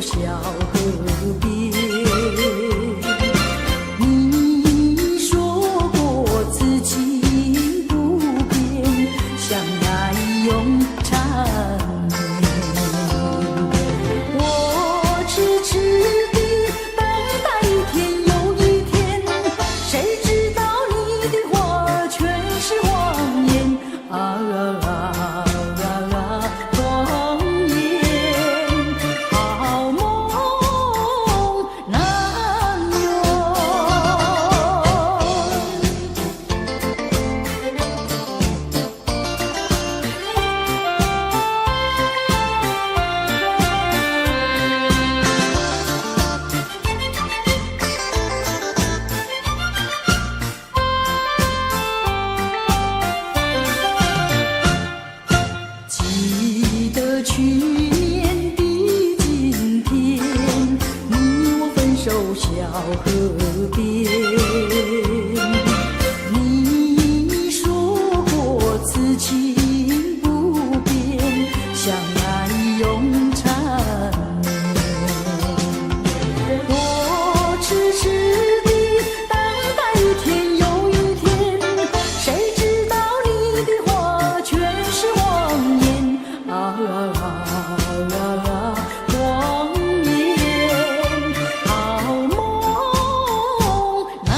小河边。你说过此情不变，相爱永缠绵。我痴痴地等待一天又一天，谁知道你的话全是谎言啊！记得去年的今天，你我分手小河边。你说过此情不变，相爱永缠绵。我痴痴地等待一天又一天，谁知道你的话全是谎言啊！谎言，好梦难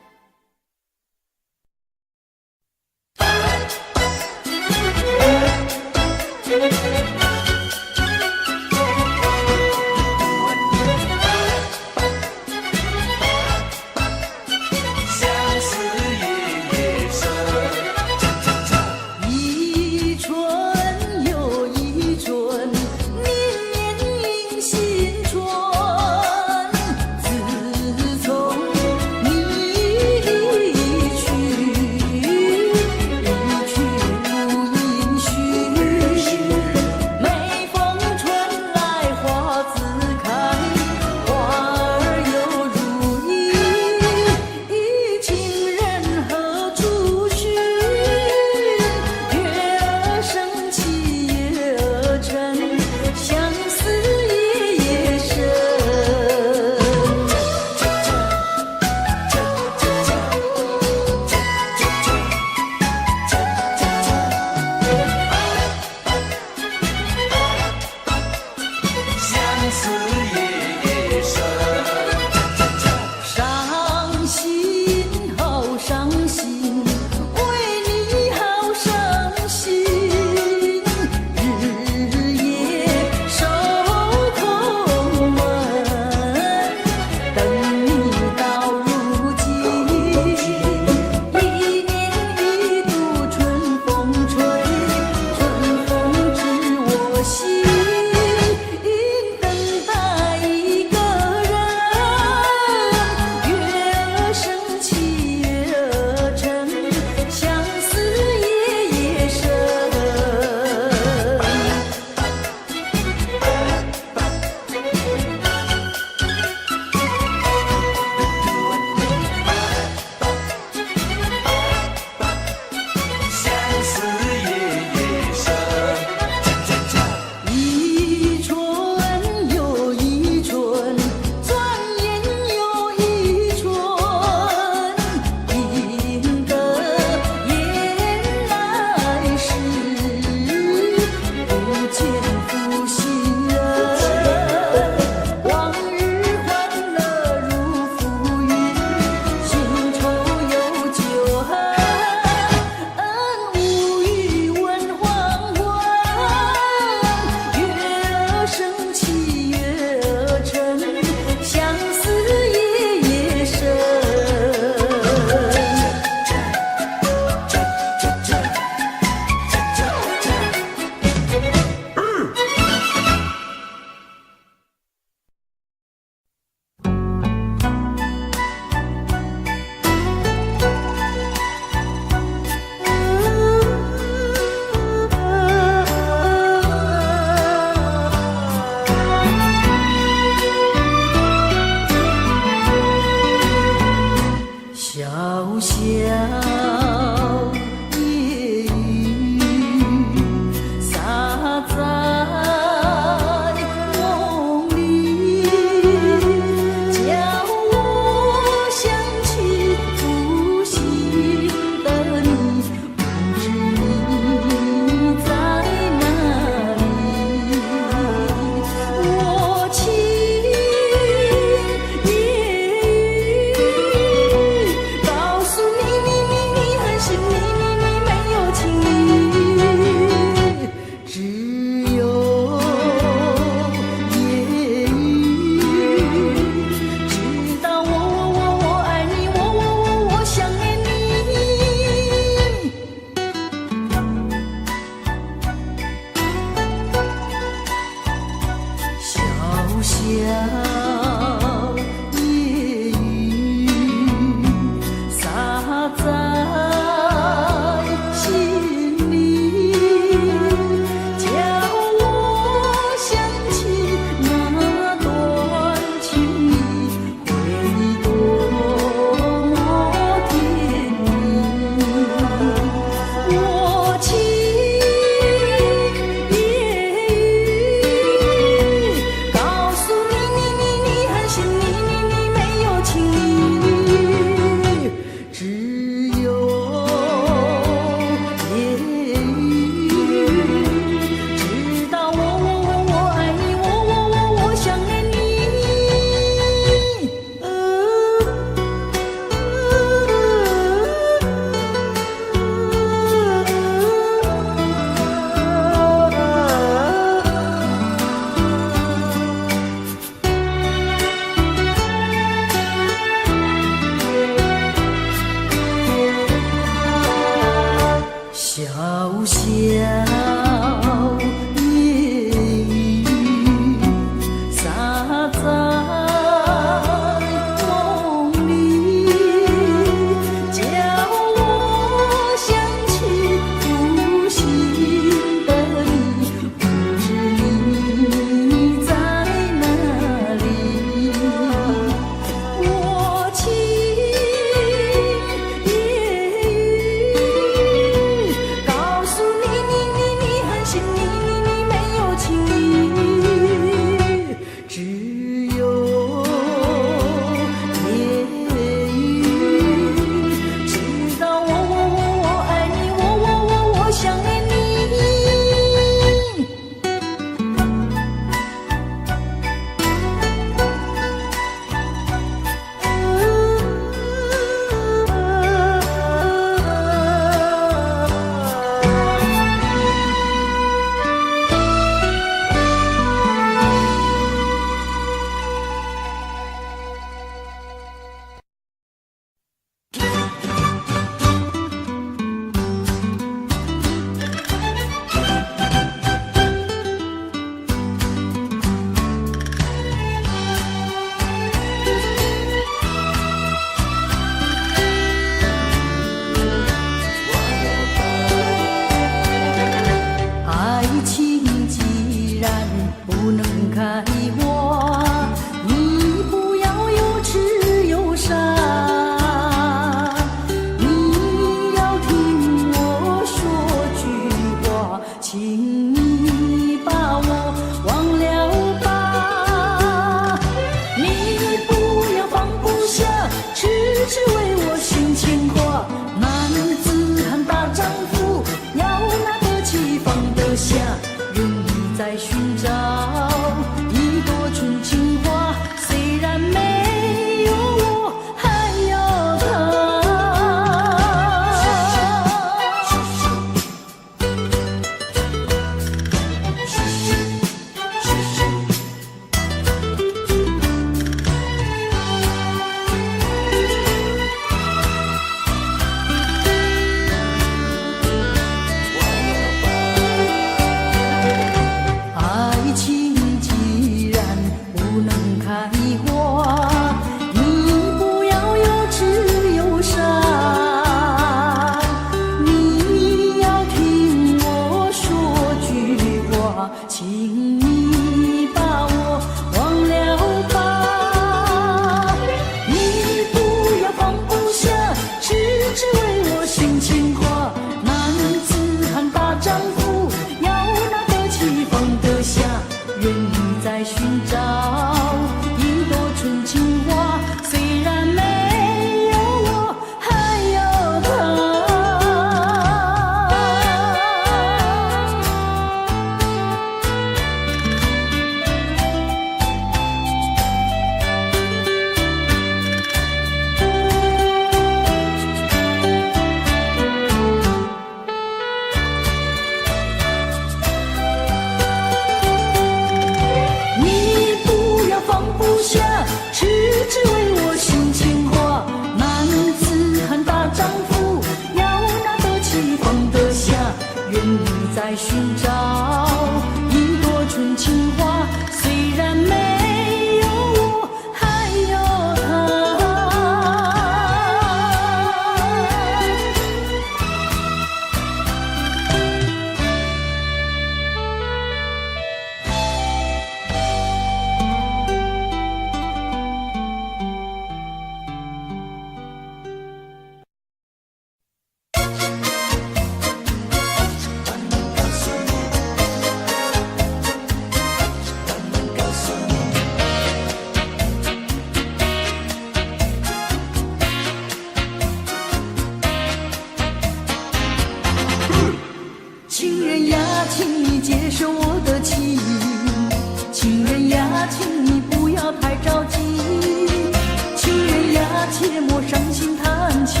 伤心叹气，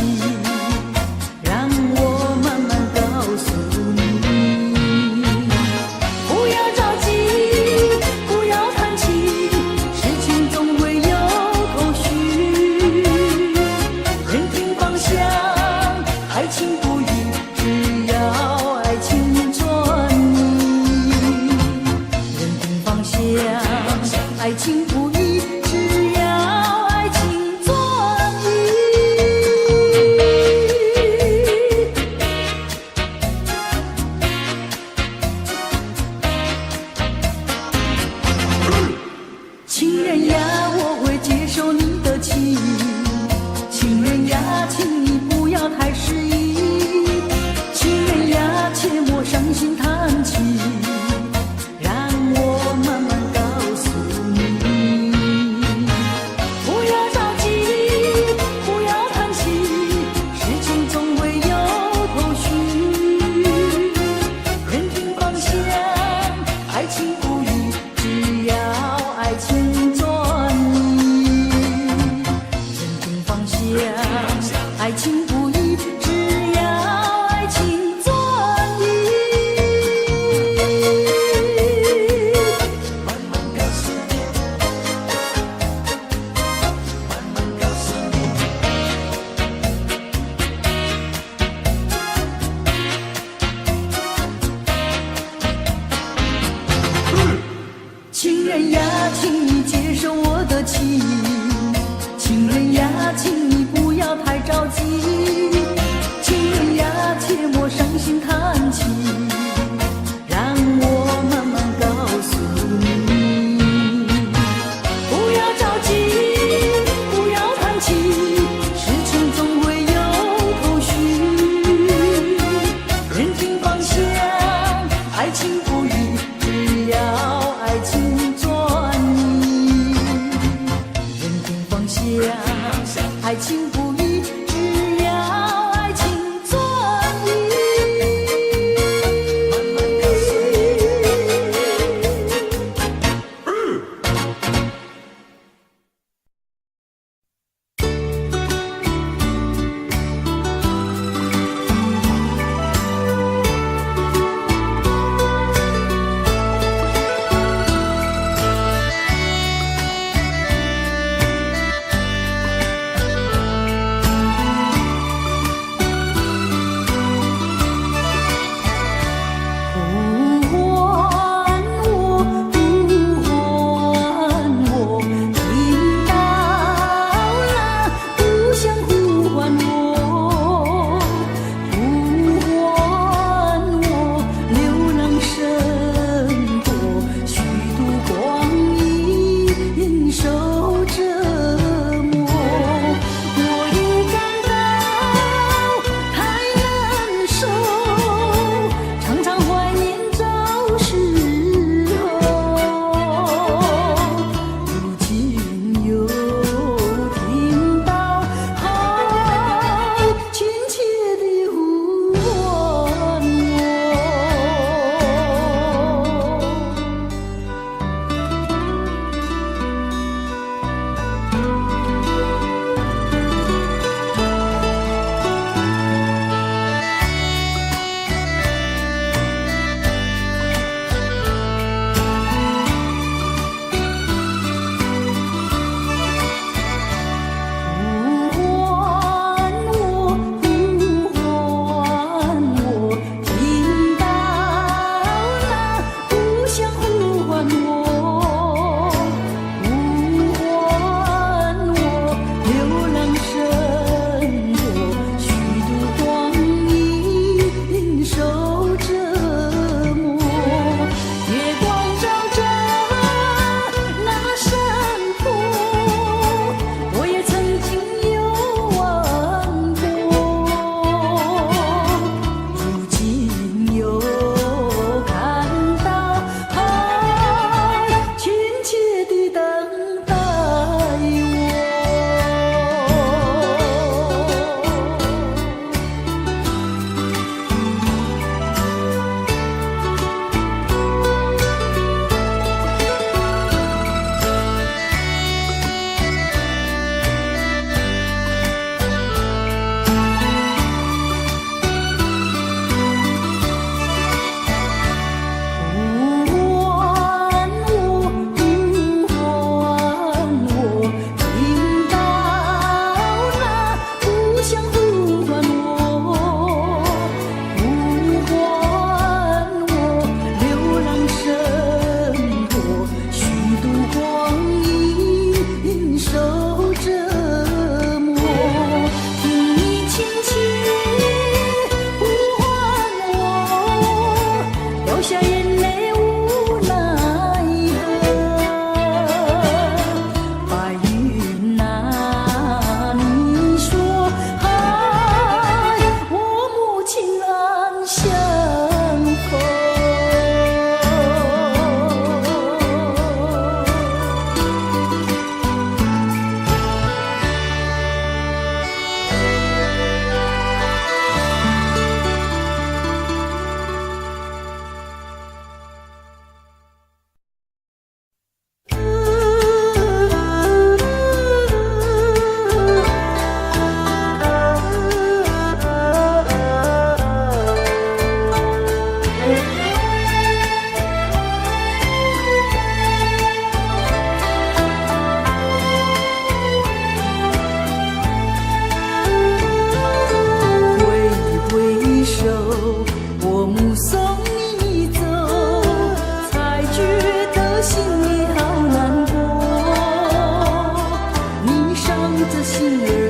让我慢慢告诉你，不要着急，不要叹气，事情总会有头绪。认定方向，爱情不易，只要爱情专一。认定方向，爱情不易，只要爱情专一。情人呀，我会接受你的情。情人呀，请你不要太失意。情人呀，切莫伤心叹气，让我慢慢告诉你，不要着急，不要叹气，事情总会有头绪。认定方向，爱情不易，只要爱情专一。认定方向，爱情不易，只要爱情专一。慢慢告诉你，慢慢告诉你。情人呀，请你接受我的情。情人呀，请你不要太着急。情人呀，切莫伤心叹气，让我慢慢告诉你，不要着急，不要叹气，事情总会有头绪。认定方向，爱情不易，只要爱情专一。认定方向，爱情不易，只要爱情专一。慢慢告诉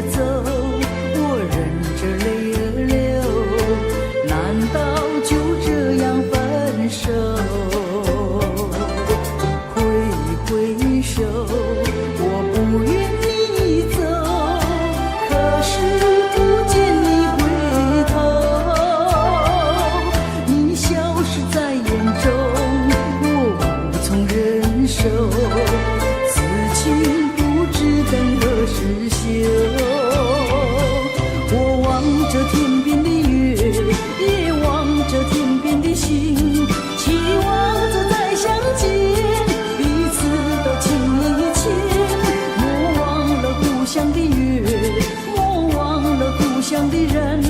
走，我忍着泪儿流，难道就这样分手？挥手，我不愿你走，可是不见你回头，你消失在眼中，我无从忍受，此情不知等何时休。我望着天边的月，也望着天边的星，期望着再相见，故乡的月，莫忘了故乡的人，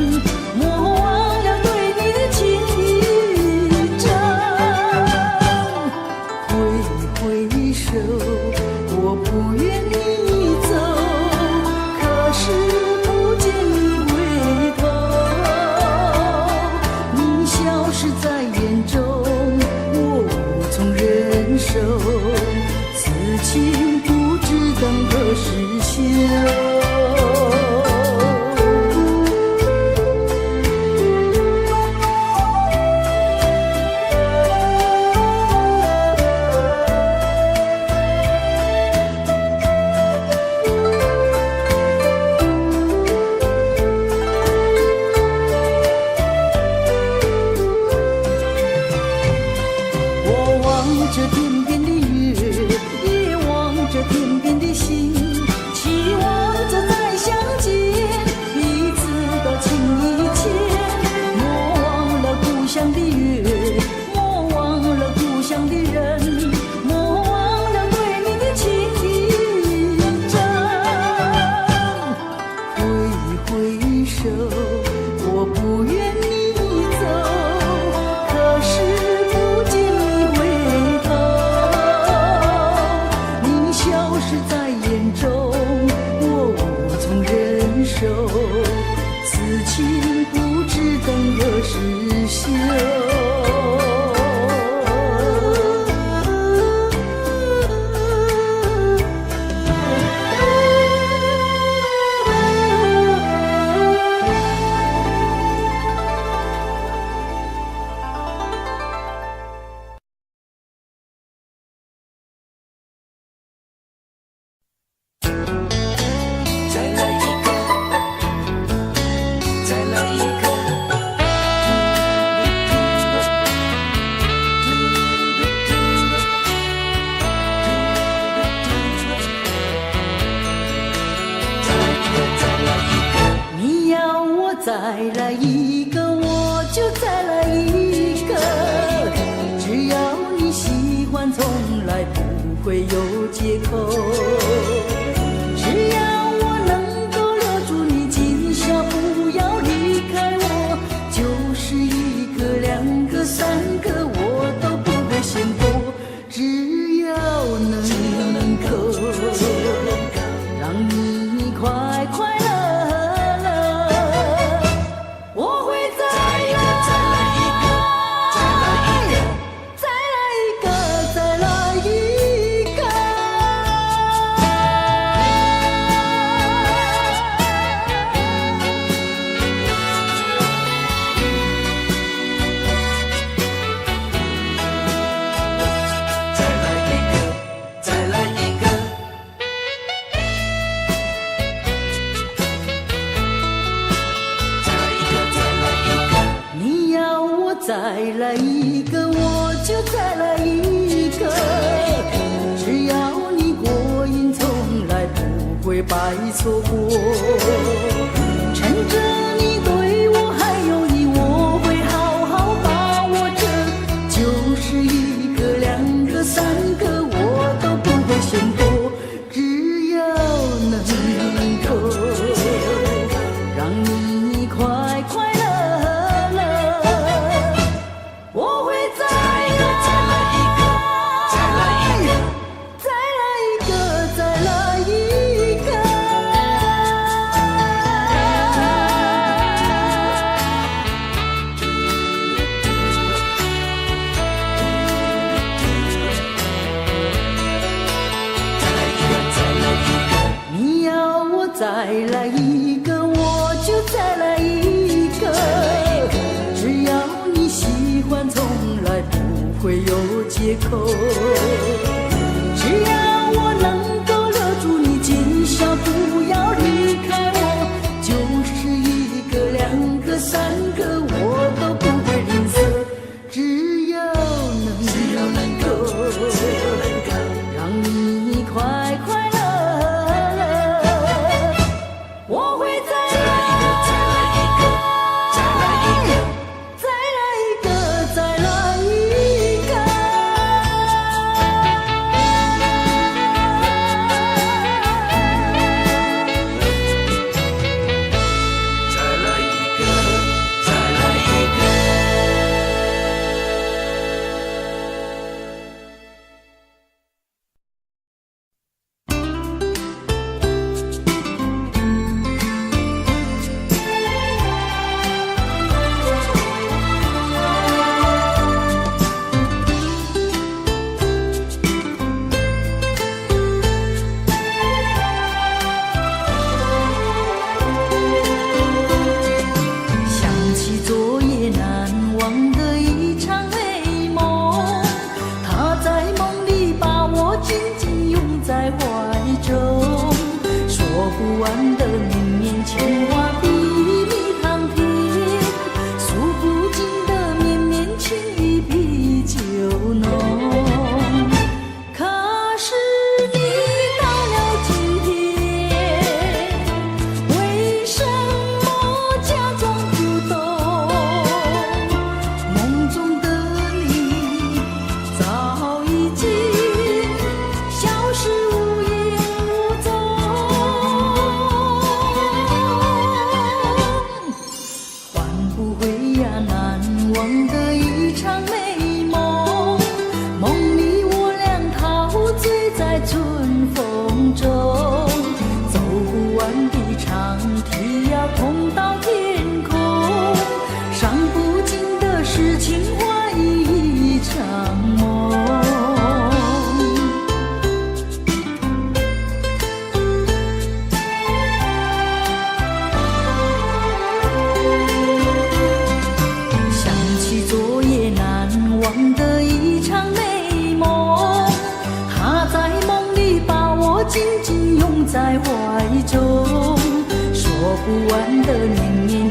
莫忘了对你的情意真。挥手，我不愿你走，可是不见你回头，你消失在眼中，我无从忍受，此情不知等何时休。我望着天边的月，也望着天边的星，期望着再相见，彼此都情意牵。莫忘了故乡的月，莫忘了故乡的人，莫忘了对你的情意真。挥手，我不愿你走，可是不见你回头，你消失在眼中，我无从忍受，此情不知等何时休。再来一个，我就再来一个，只要你喜欢，从来不会有借口。只要我能够留住你，今宵不要离开我，就是一个、两个、三个，我都不会嫌多。只要能够让你快快乐。再来一个，我就再来一个，只要你过瘾，从来不会白错过。趁着你对我还有意，我会好好把握着，就是一个、两个、三个，我都不会嫌多。只要能够让你快快乐。我会再来一个，再来一个，再来一个，再来一个。一个我就再来一个，只要你喜欢从来不会有借口，只要我能够留住你今宵不要离开我，就是一个两个三个我都不会吝啬，只要能够让你快快乐，我会再来一个，再来一个，再来一个，再来一个。在怀中，说不完的绵绵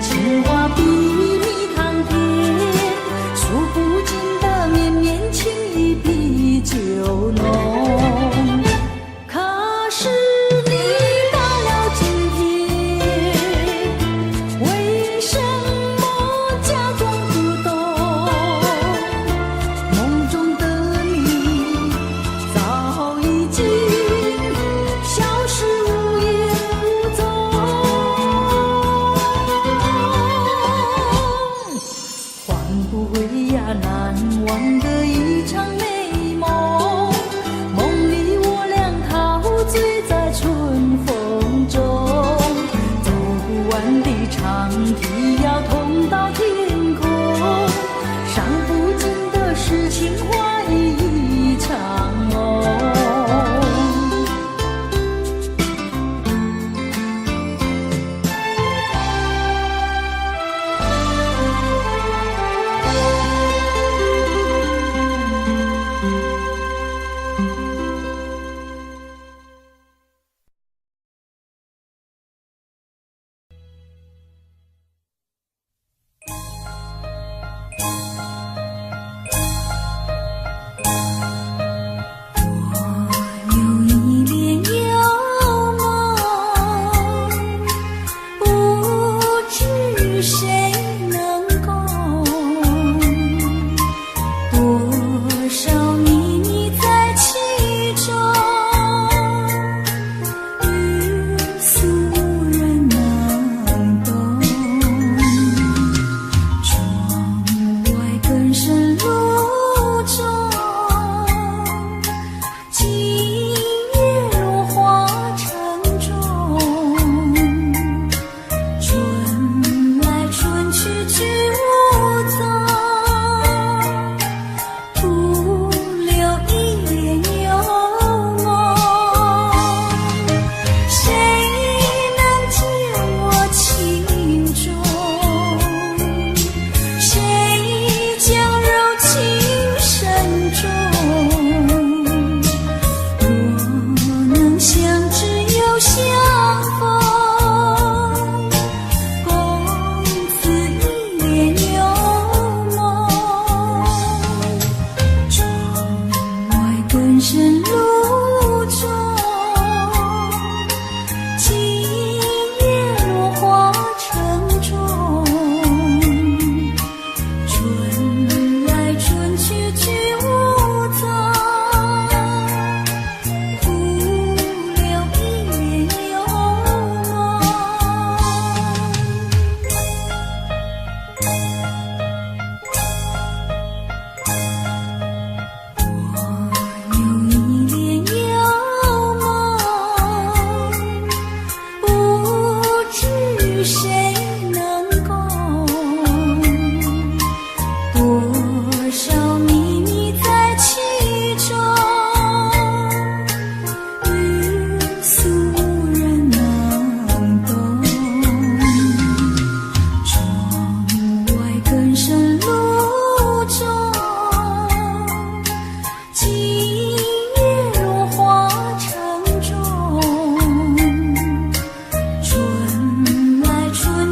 情话比蜜糖甜，数不尽的绵绵情意比酒浓。可是你到了今天，为什么假装不懂？梦中的你早已经难忘的一场美梦，梦里我俩陶醉在春风中，走不完的长堤要通到天空，伤不尽的是情话一场梦。春来春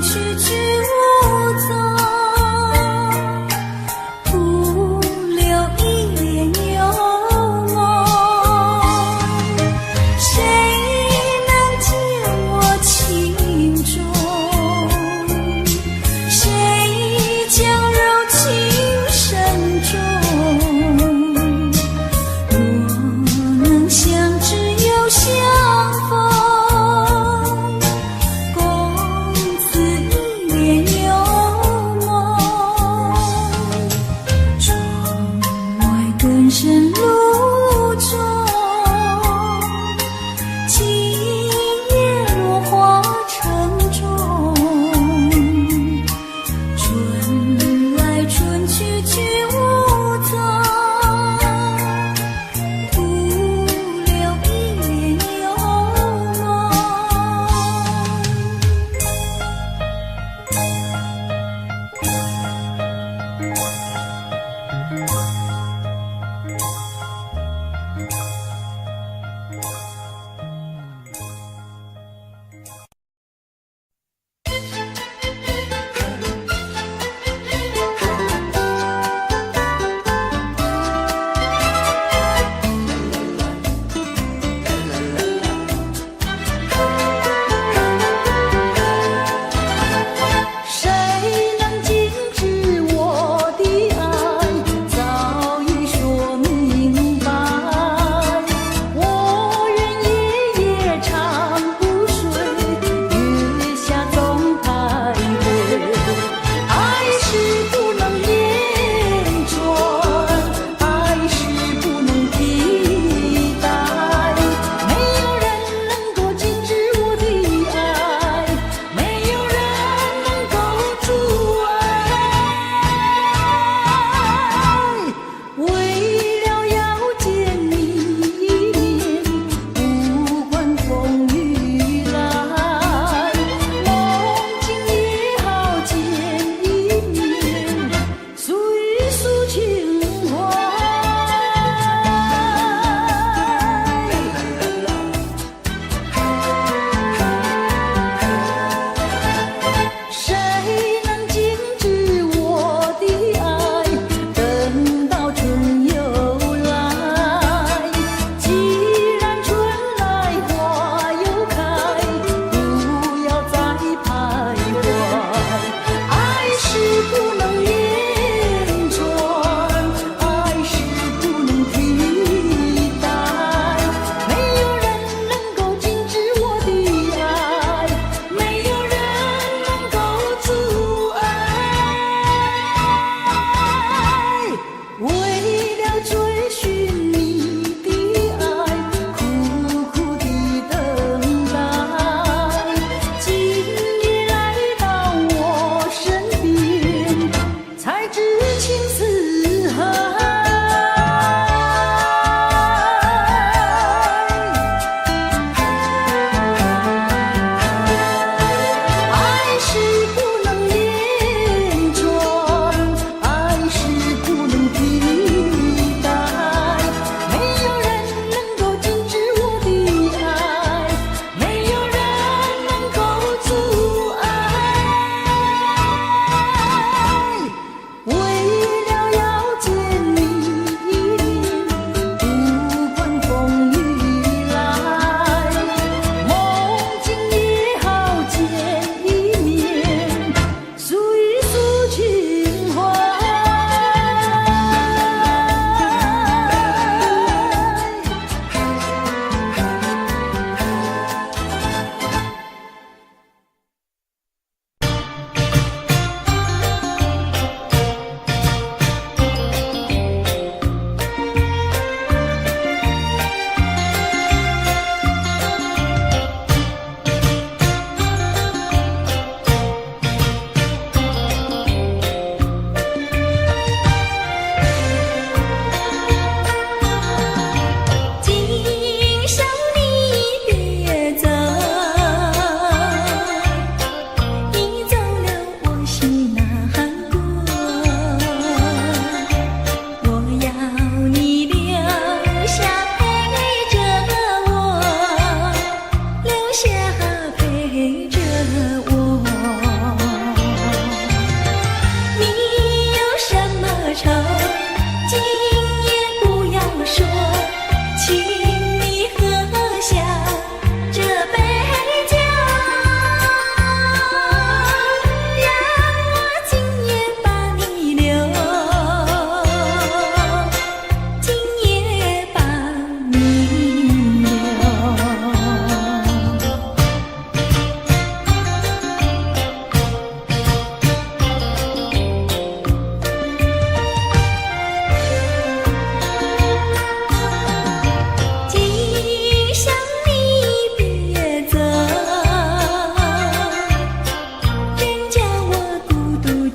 去居无踪，徒留一帘幽梦。谁能解我情衷？谁将柔情深重？若能相知又相逢，共此一帘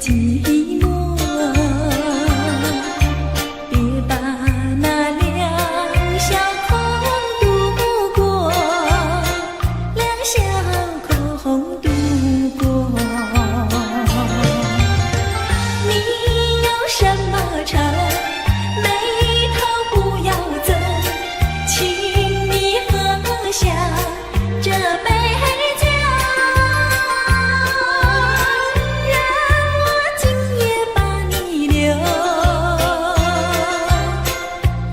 寂寞。别把那两小口度过，两小口度过。你有什么愁？眉头不要皱，请你喝下这杯酒，让我今夜把你留，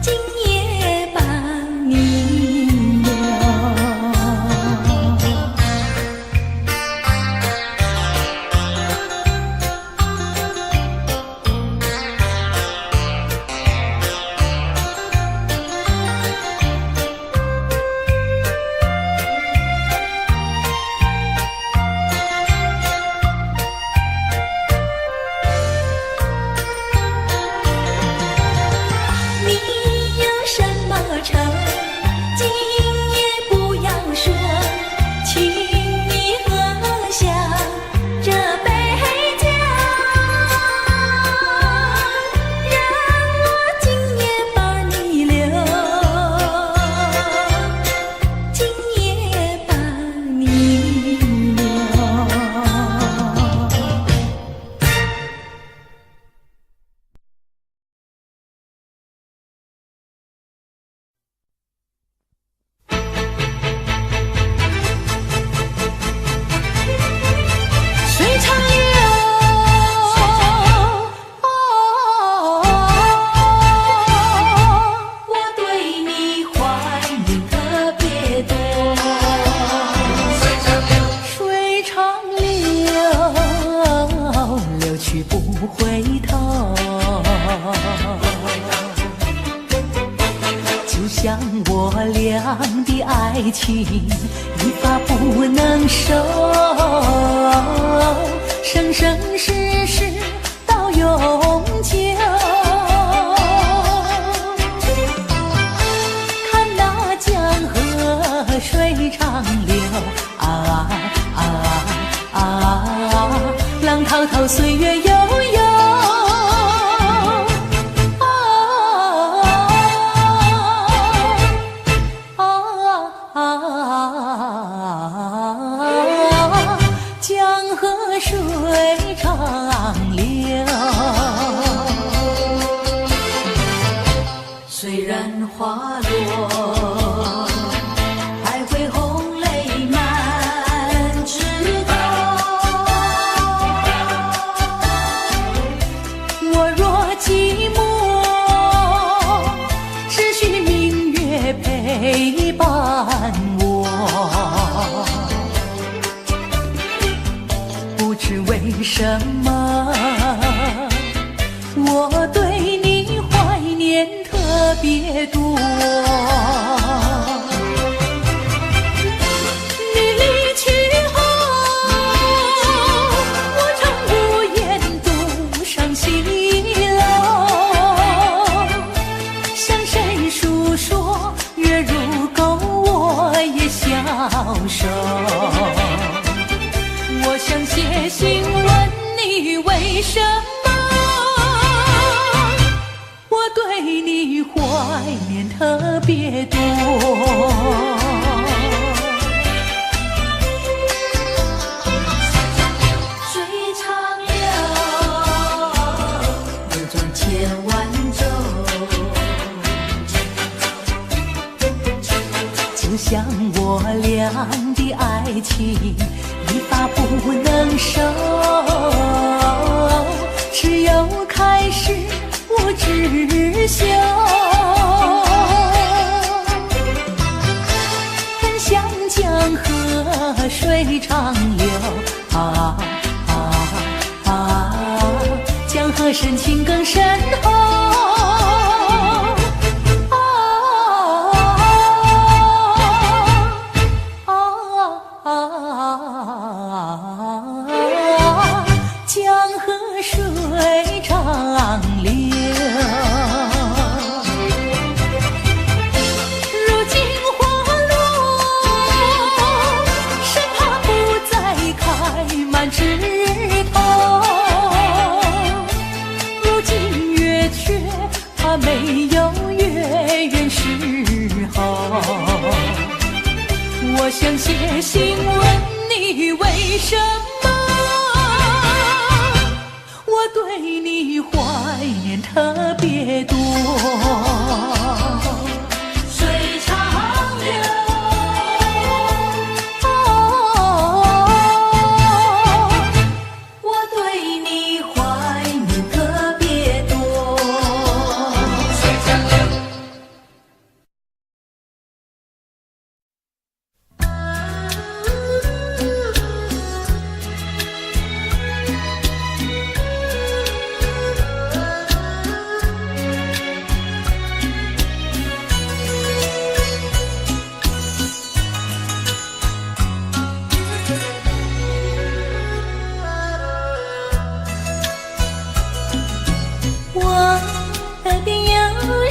今夜把你留。你有什么愁？今夜不要说，请你喝下这杯酒，让我今夜把你留，今夜把你留。水长流，我对你怀念特别多。水长流，流去不回头。就像我俩的爱情，一发不能收，生生世世到永久。看那江河水长流，啊啊啊，浪滔滔岁月悠悠。江河水长流，虽然花落，还会红泪满枝头。我若寂寞，只需明月陪伴我。不知为什么，我对你怀念特别多。你离去后，我常无言独上西楼。向谁诉说？月如钩，我也消瘦。我想写信问你为什么，我对你怀念特别多。水长流，流转千万洲，就像我俩的爱情，一发不能收，只有开始无止休。很像江河水长流，啊啊啊，江河深情更深厚。江河水长流，如今花落，生怕不再开满枝头。写信问你为什么，我对你怀念特别多。水长流，我对你怀念特别多。水长流。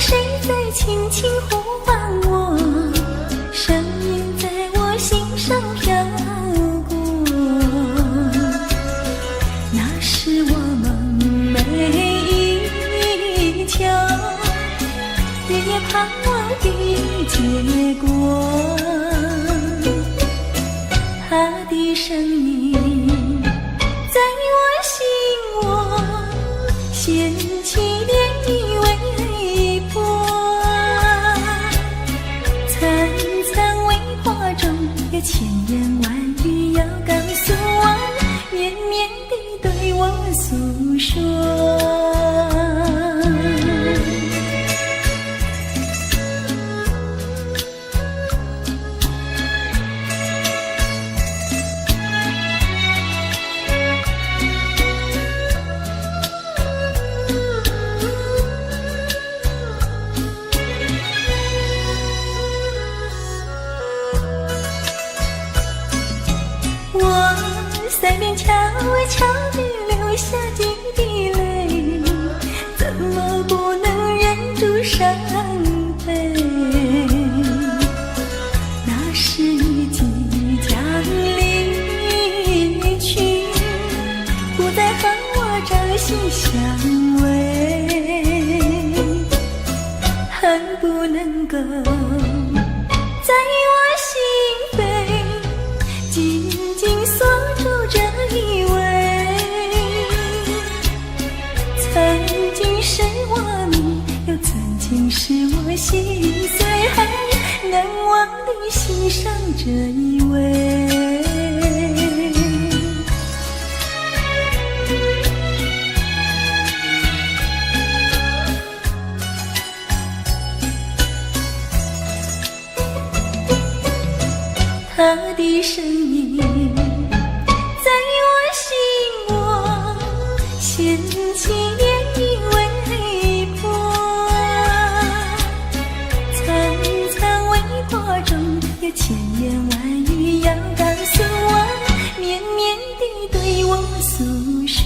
谁在轻轻呼唤我？声音在我心上飘过。那是我梦寐以求，日夜盼望的结果。他的声音在我心窝，掀起涟漪微波，层层微波中有千言万语要告诉我，绵绵地对我诉说。腮边悄悄地流下几滴泪，怎么不能忍住伤悲？那是你即将离去，不再和我朝夕相偎，恨不能够在我心扉紧紧锁住这一位，曾经是我命，又曾经是我心碎，难忘地欣赏这一位。他的声音在我心窝，掀起涟漪微波，层层微波中有千言万语要告诉我，绵绵地对我诉说。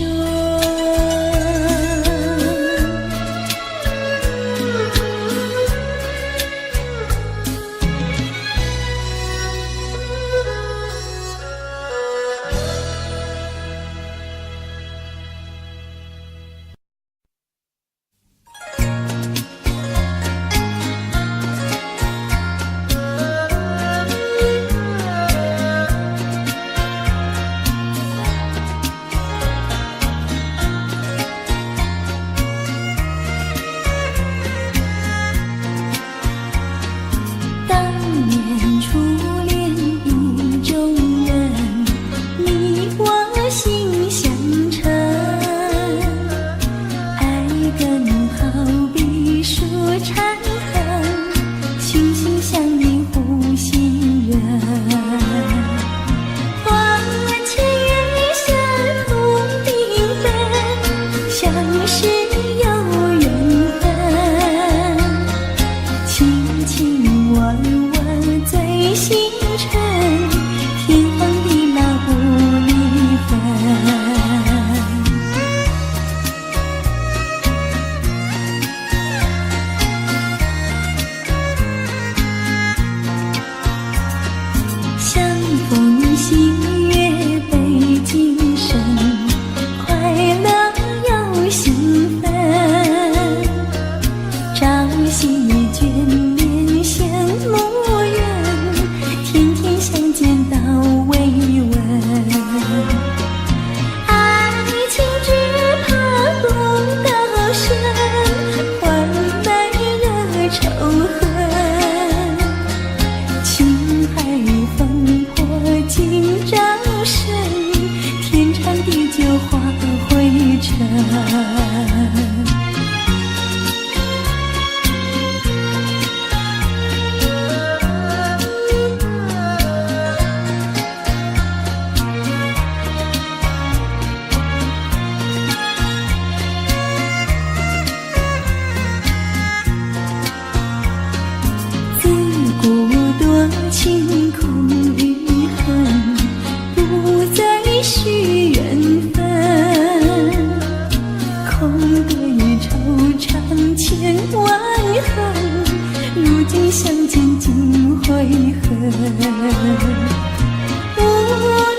无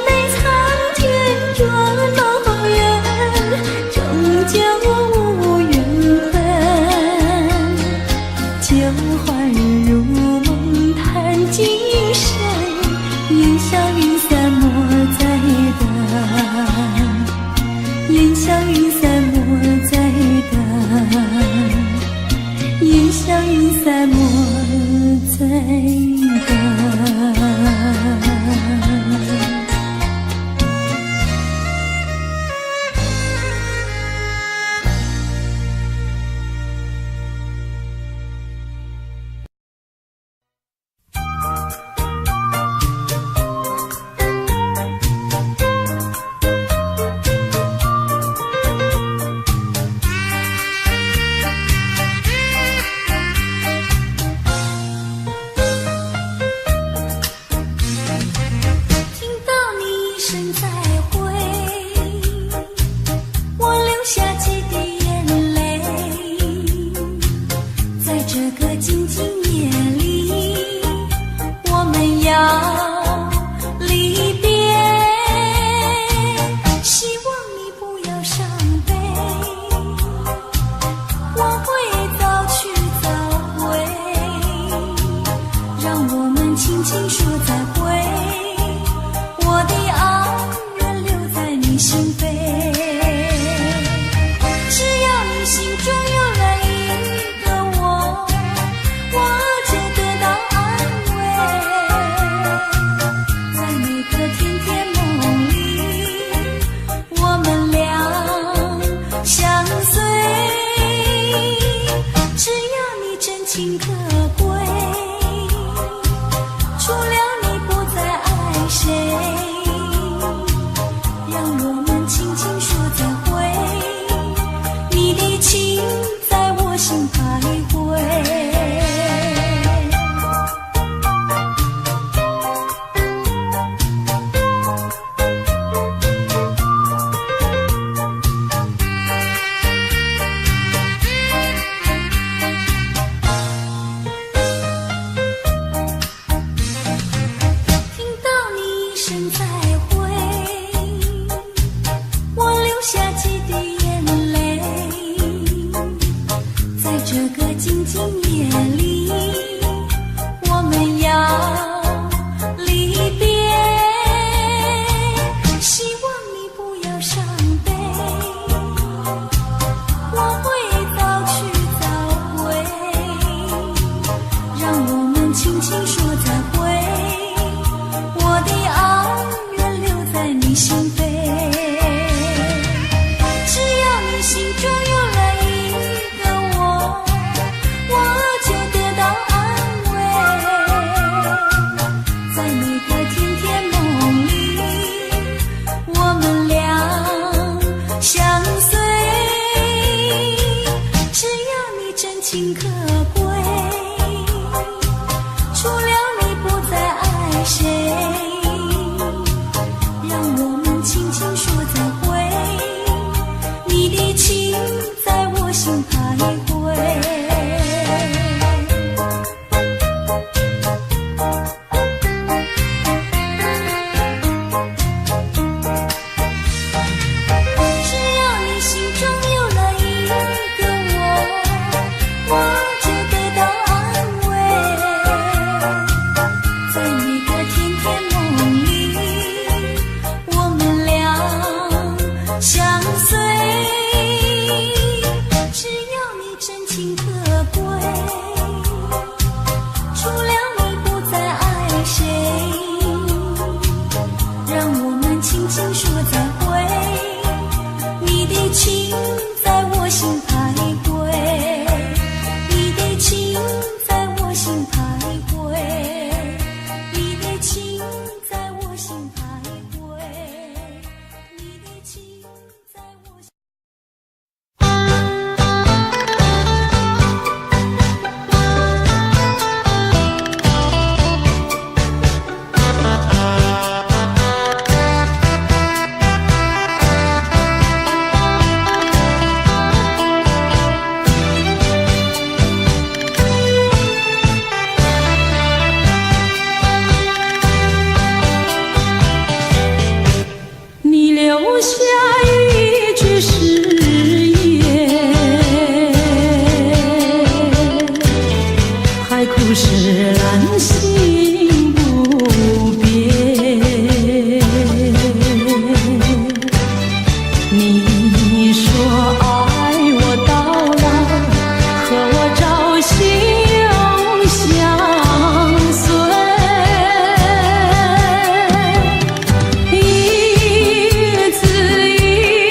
奈苍天这老人，终究无缘分。旧花如梦叹今生，烟消云散莫再等，烟消云散莫再等，烟消云散莫再等。在每个甜甜梦里，我们俩留下一句誓言，海枯石烂心不变。你说爱我到老，和我朝夕永相随，一字一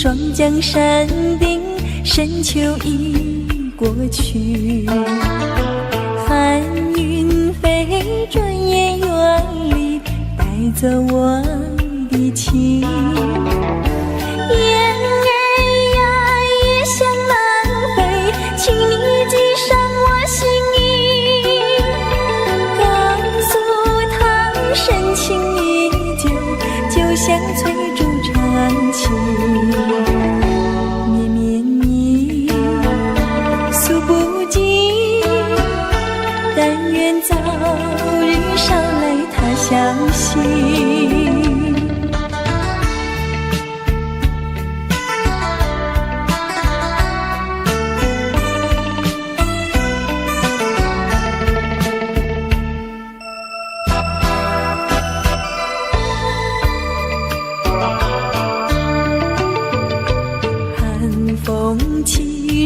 双江山顶，深秋已过去。寒云飞，转眼远离，带走我的情。雁儿呀，也向南飞，请你记上我心意，告诉他深情依旧，就像翠竹长青。绵绵意，诉不尽，但愿早日捎来他消息。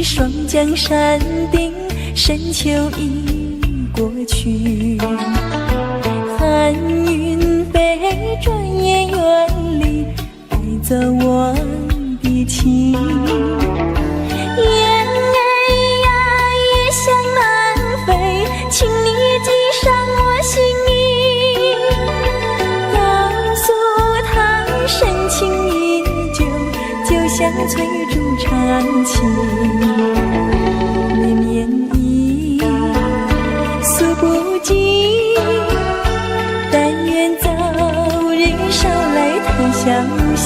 双江山顶，深秋已过去。寒云飞，转眼远离，带走我的情。雁儿呀，也向南飞，请你记上我心意，告诉他深情依旧，就像翠竹长青。绵绵意，诉不尽，但愿早日捎来他消息。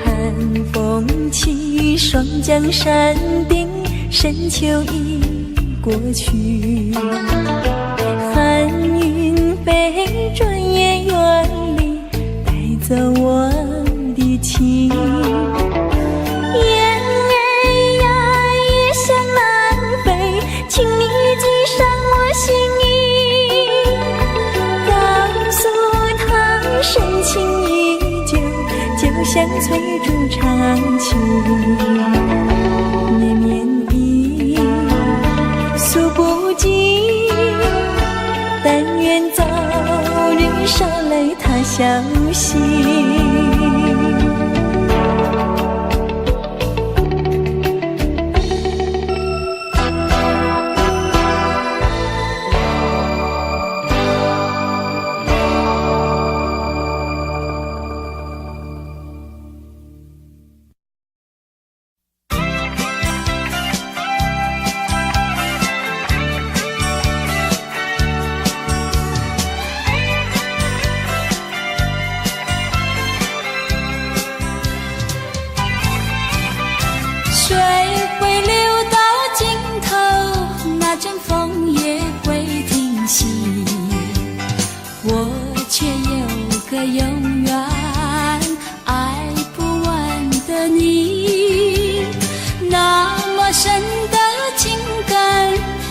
寒风起，双江山顶，深秋已过去。寒云飞，转眼远离，带走我的情。雁儿呀，也向南飞，请你记上我心意，告诉他深情依旧，就像翠竹长青。绵绵意，诉不尽，但愿早日捎来他消息。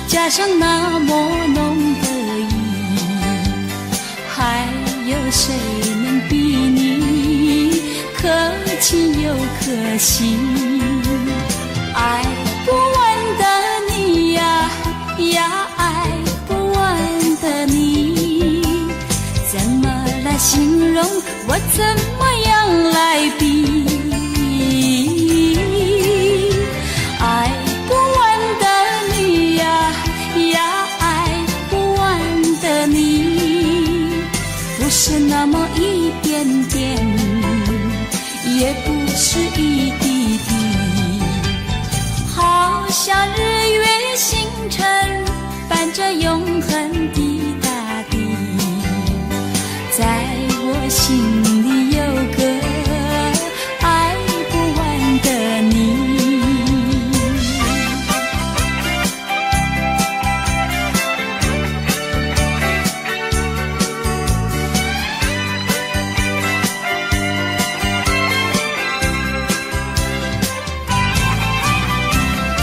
加上那么浓的意，还有谁能比你可亲又可惜？爱不完的你呀呀，爱不完的你，怎么来形容？我怎么样来比？爱不完的你呀呀，爱不完的你，不是那么一点点，也不是一滴滴，好像日月星辰伴着永恒的大地，在我心里有个爱不完的你。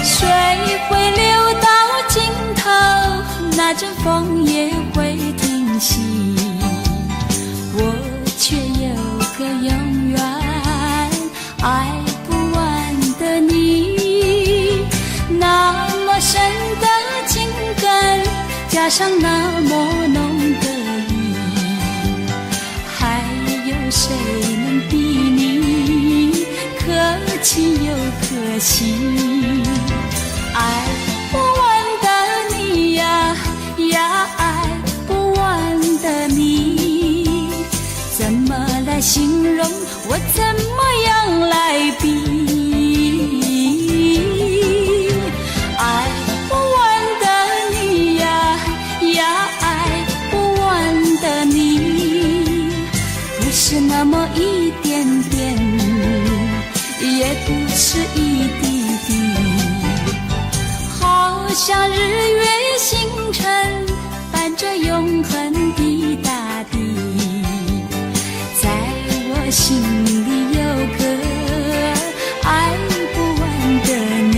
水会流到尽头，那阵风也会停息，我却有个永远爱不完的你。那么深的情感，加加上那么浓的意，还有谁能比你可亲又可惜？爱不完的你呀呀，爱不完的你，怎么来形容？我怎么样来比？爱不完的你呀呀，爱不完的你，不是那么一点点，也不是一滴滴，好像日月星辰伴着永恒的大地，在我心里有个爱不完的你，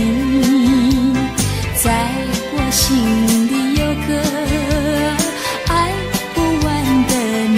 在我心里有个爱不完的你。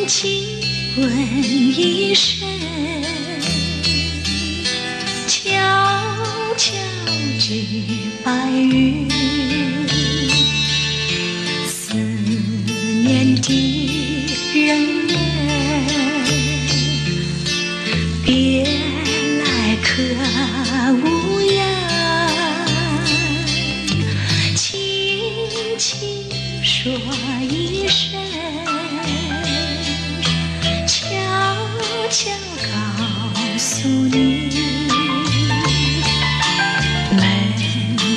轻问一声，悄悄知白云，思念的人们，别来可无恙，轻轻说一声，悄悄告诉你，门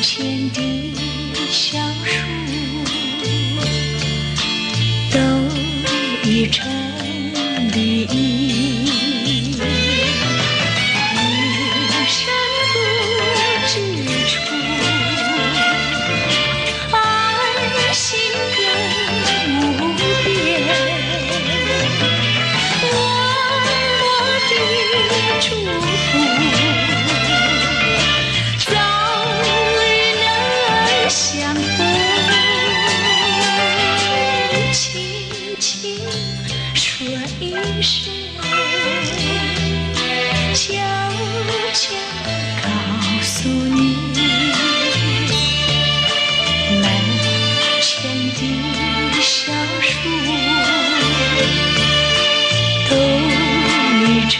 前的小树都已成绿意，余生不知处，爱心更无边，默默的祝福，早日能相逢，轻轻说一声，悄悄告诉你，门前的小树都已成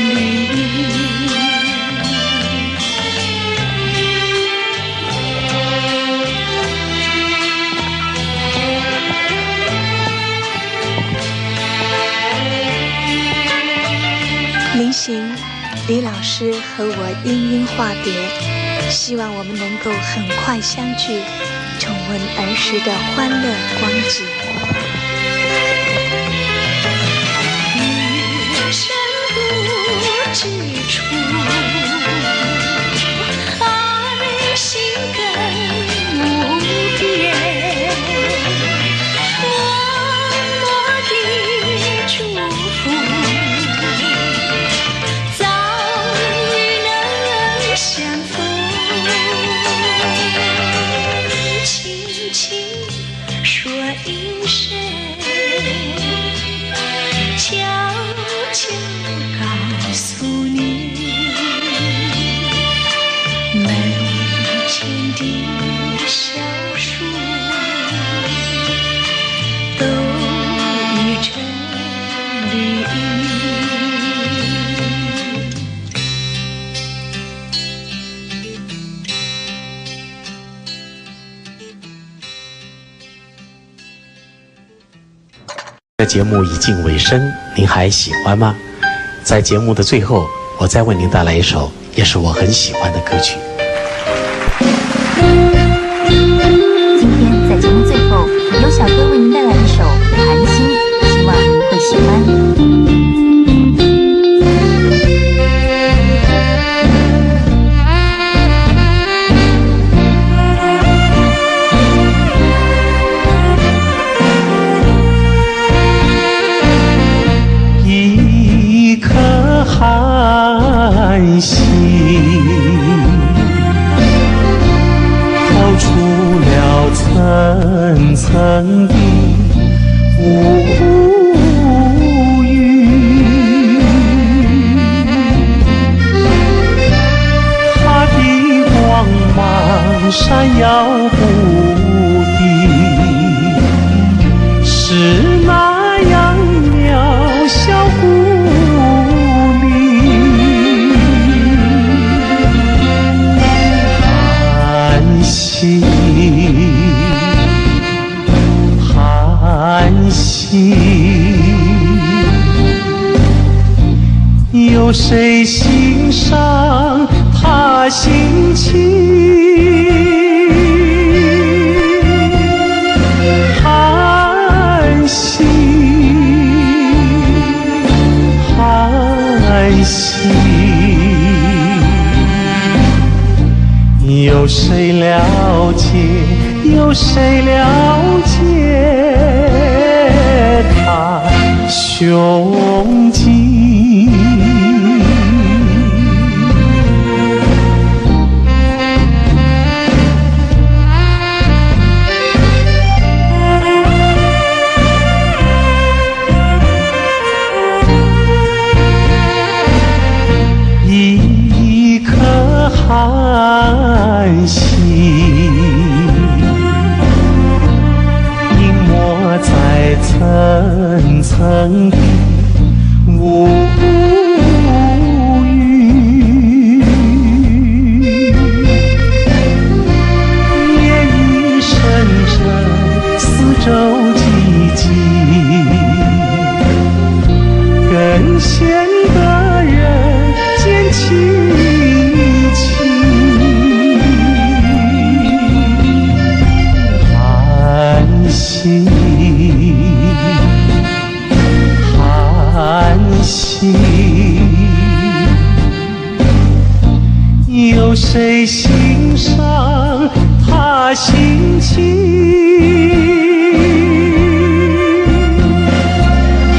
绿意。临行，李老师和我殷殷话别，希望我们能够很快相聚，重温儿时的欢乐光景。余生不知处，爱心更无边，默默的祝福，早日能相逢，轻轻说一声，悄悄告诉你，门前的小树都已成绿意。这节目已近尾声，您还喜欢吗？在节目的最后，我再为您带来一首也是我很喜欢的歌曲。今天在节目最后，由小哥为您带来一首《寒心》，希望您会喜欢。一颗寒心透出了层层的乌云，它的光芒闪耀不定，是那样渺小孤零，寒心，寒心，有谁欣赏他心情？寒心，寒心，有谁了解？有谁了解他胸襟？心，有谁欣赏他心情？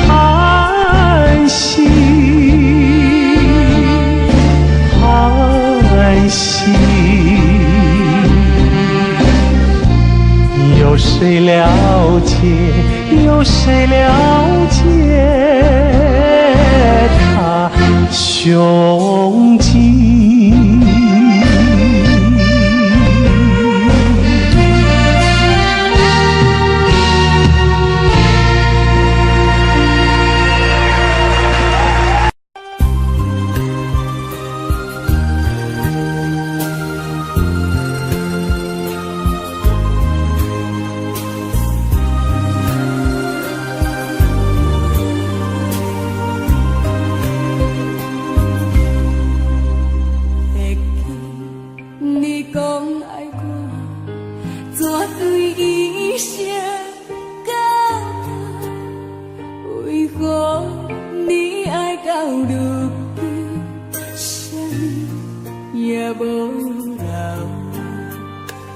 叹息，叹息，有谁了解？有谁了解他胸襟？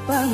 看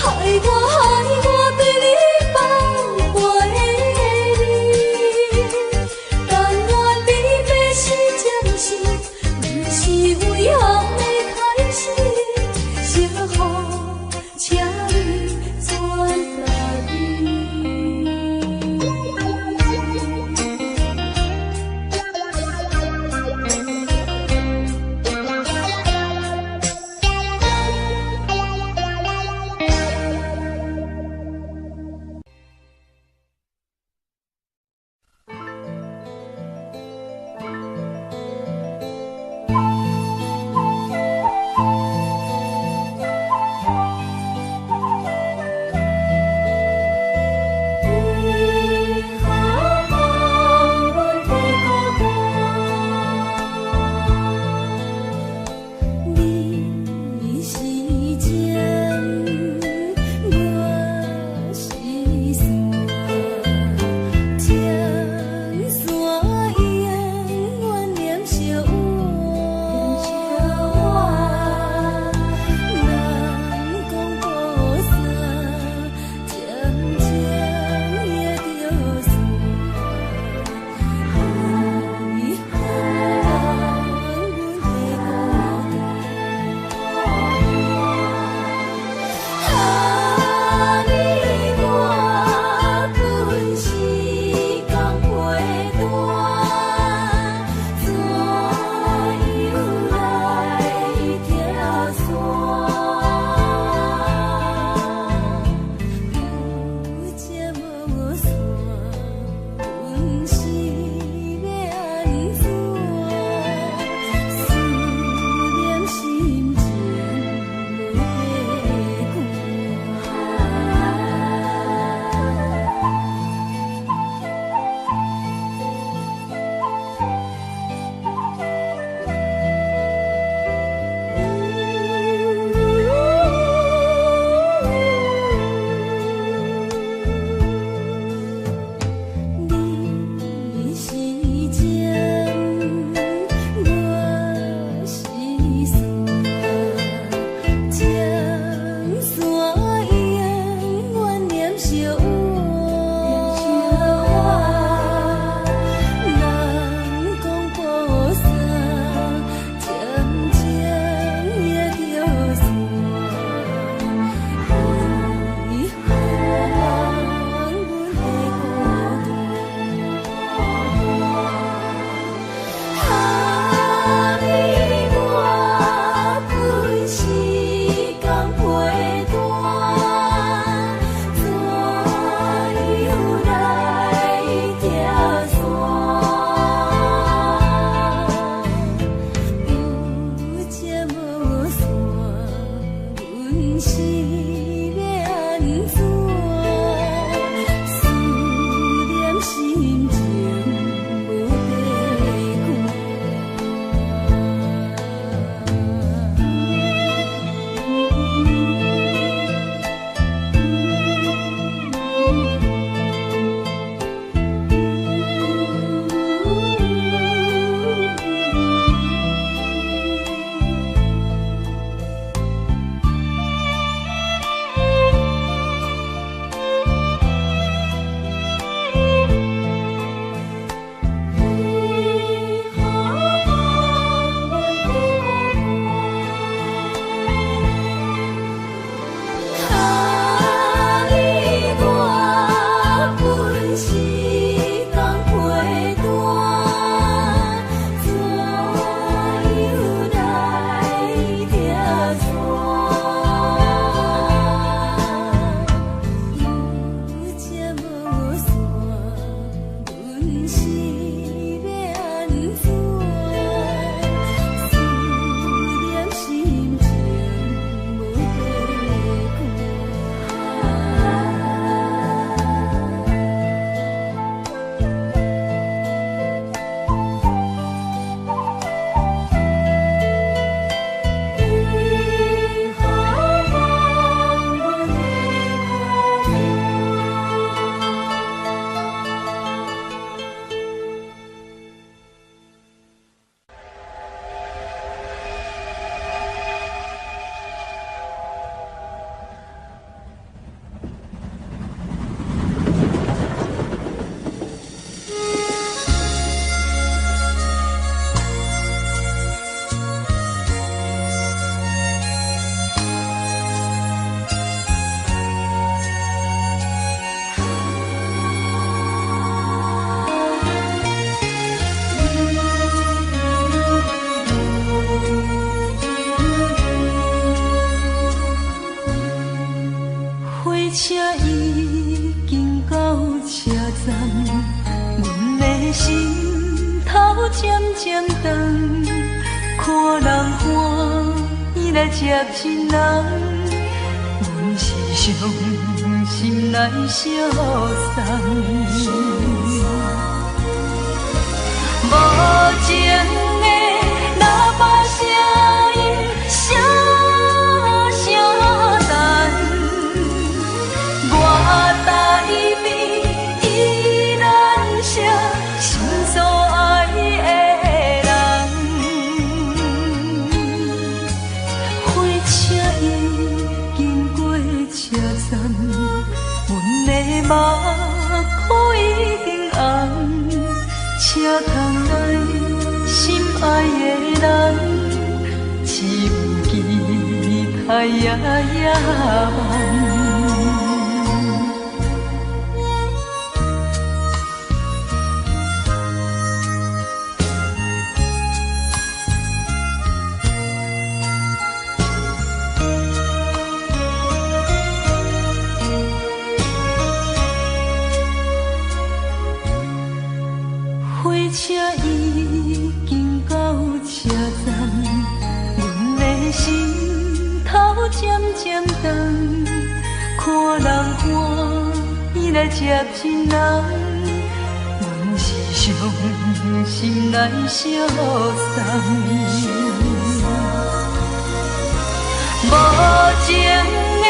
害我对你放袂接亲人，阮是伤心来相送。无情的喇叭声音，声声等，我台边依然写心所爱的人。火车已经过车站，阮的马裤已经红。车窗内心爱的人，只有期待夜夜梦。火车已经到车站，阮的心头渐渐重，看人欢喜来接亲人，阮是伤心来相送。无情的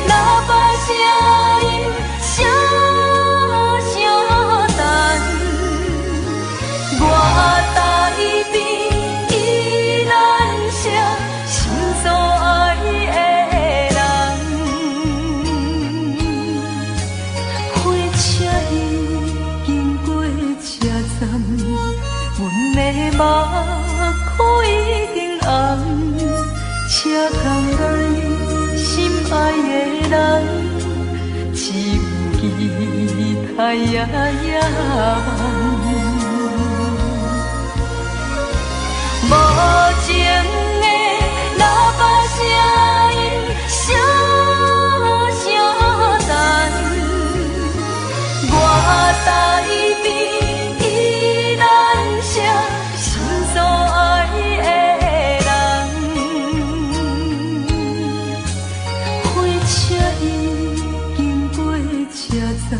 喇叭声音，声声等。我台边依然写心所爱的人，目眶已经红，请通来心爱的人，只有期待夜夜梦。无情的喇叭声音，声声等，我台边依然写心所爱的人，火车已经过车站，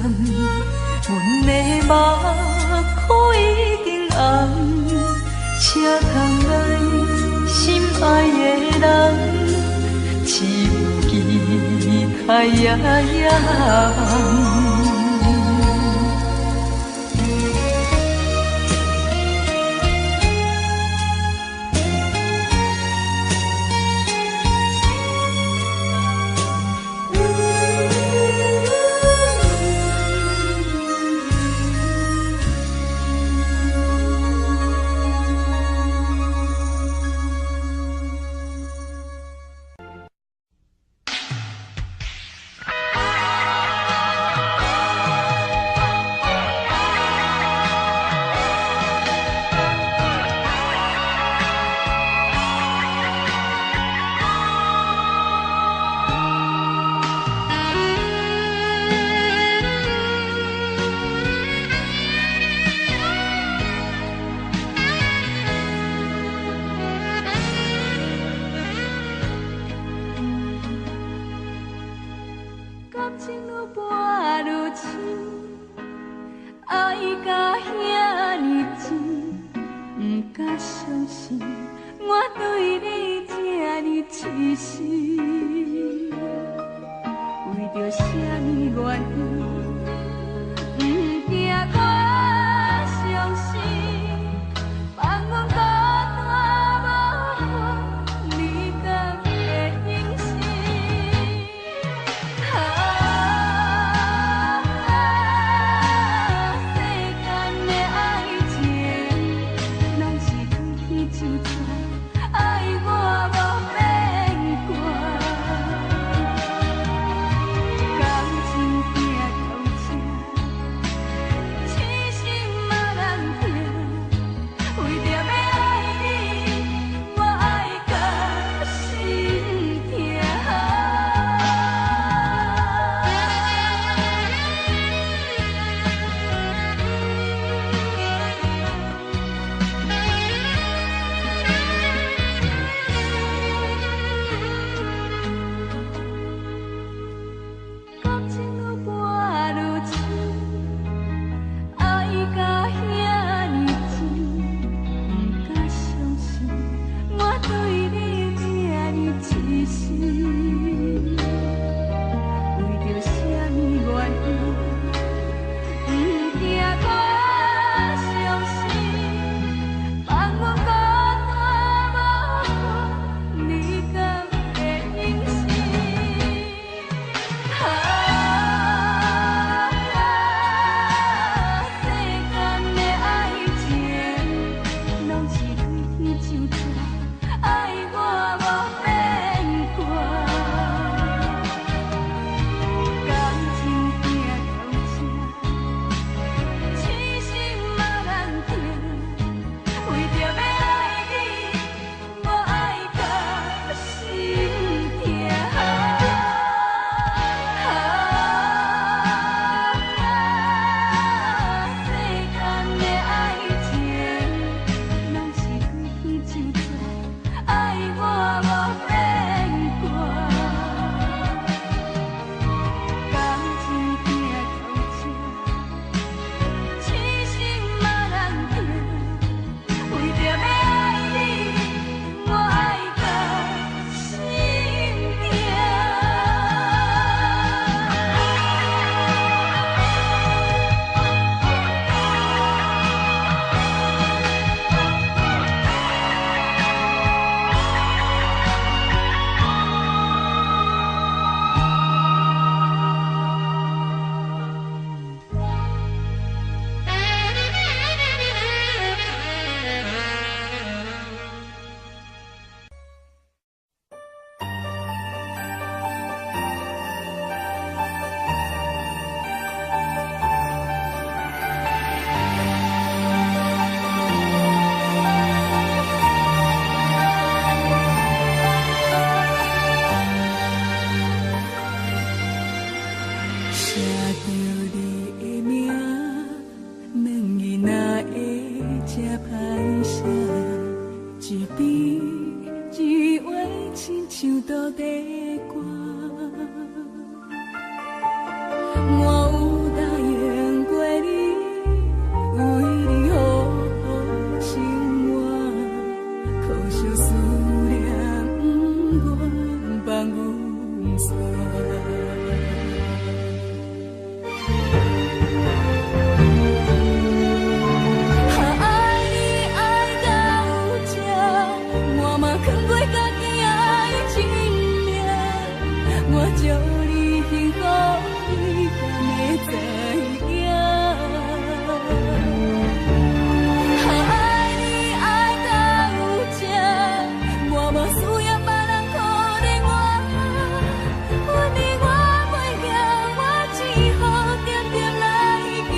阮的目眶已经红。请通来心爱的人，只有期待夜夜梦。歹势，一笔一画亲像土地歌。我有答应过你，为你好好生活，可惜思念不愿放阮线。祝你幸福，你敢会知影？爱你爱到有情，我无需要别人可怜我。阮你我袂行，我只好点点来行。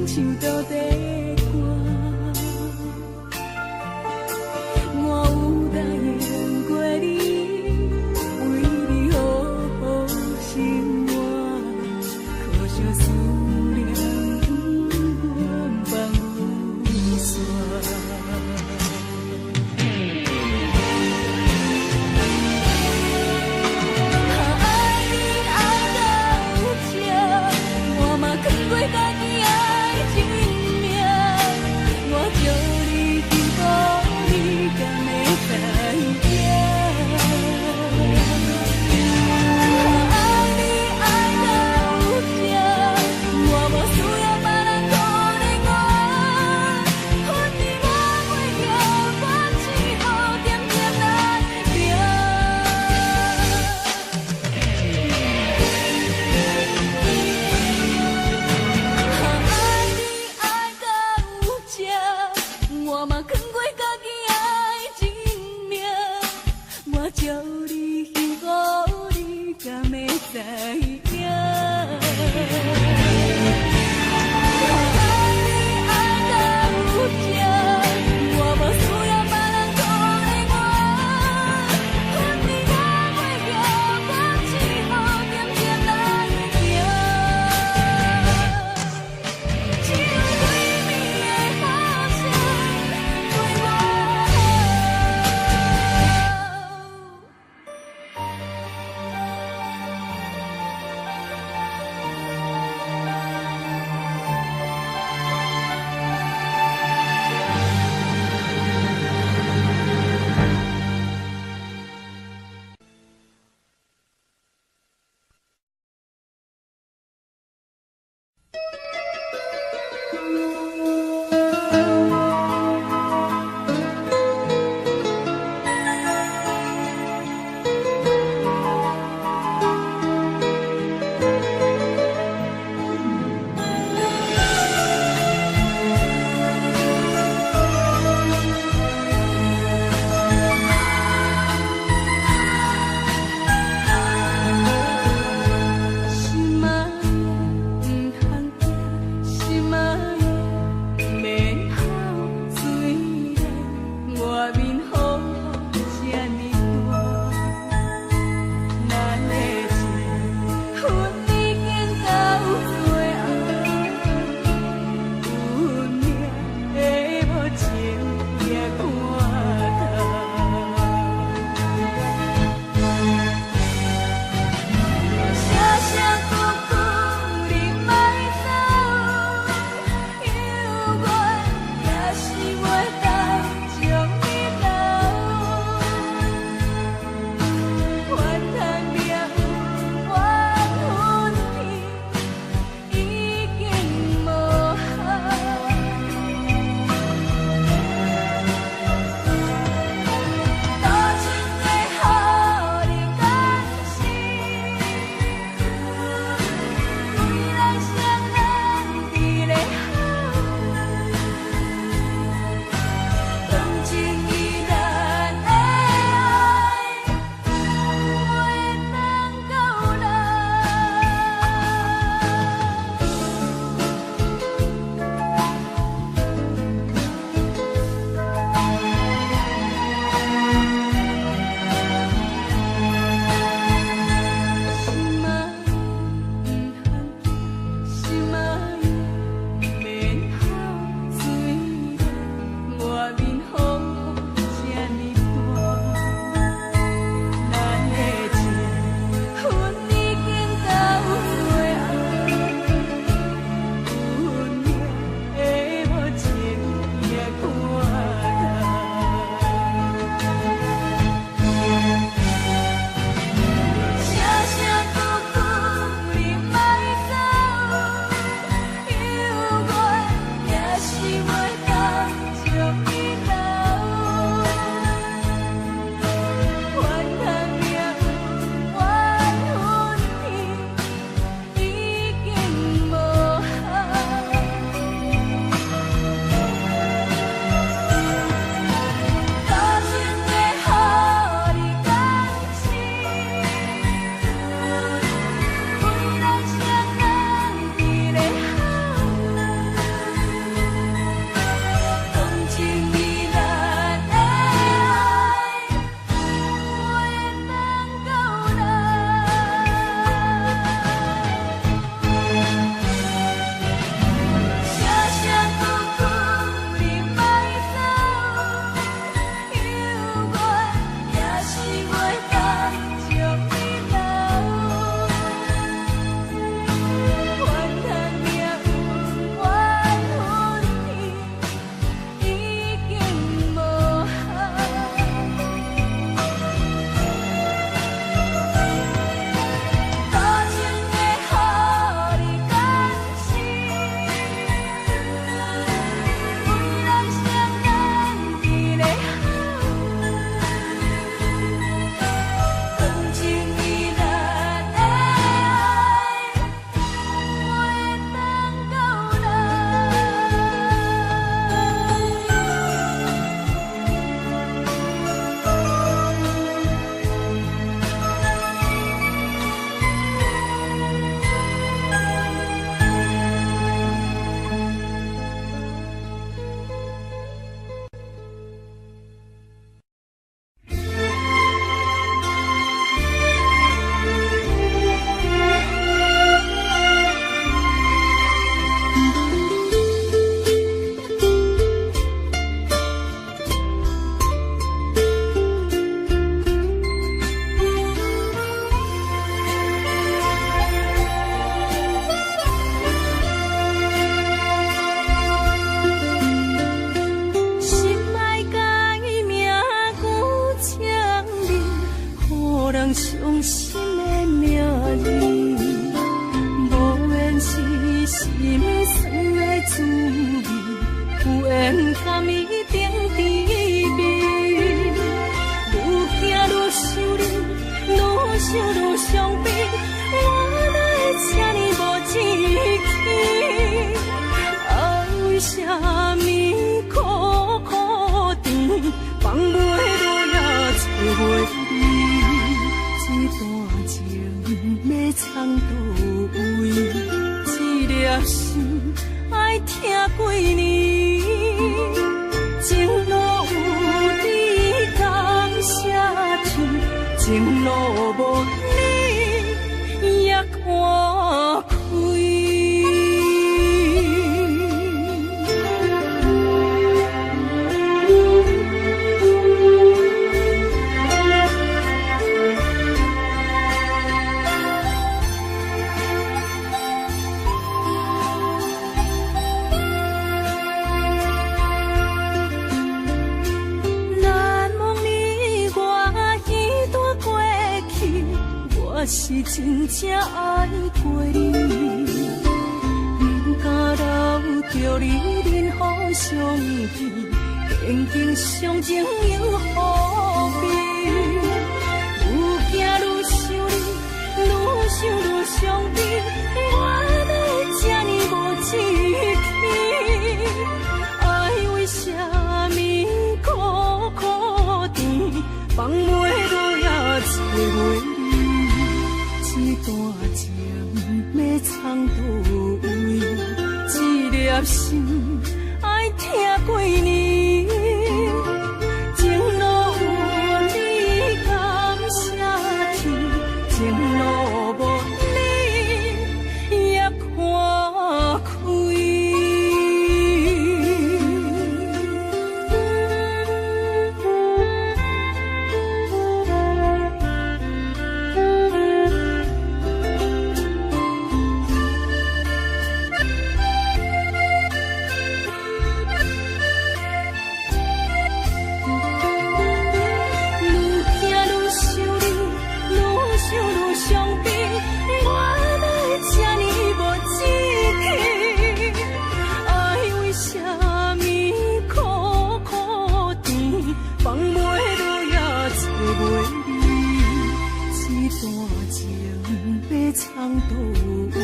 像土地歌，我有答应过你，为你好好生活，可惜思念不愿放阮线。爱你爱到有情，我嘛劝过家己爱。我祝你幸福，你敢会知影？爱你爱到有情，我无需要别人可怜我。阮你我袂行，我只好点点来行。我嘛劝过家己爱真命，我祝你幸福，你敢会知影？爱你爱到有情，我无需要别人可怜我。阮你我袂行，我只好点点来行。只有对面的好声。藏倒位？一粒心爱听几年，情路有你甘谢天，情路无你也看开。我是真正爱过你，不敢留着你任何相片，曾经相情又何必？愈行愈想你，愈想愈伤悲，我哪会这呢无志气？爱为什么苦苦甜，放袂落也找袂。一段情要藏倒位？一粒心爱听几年？情路有你甘谢天，情路无你也看开。藏倒位？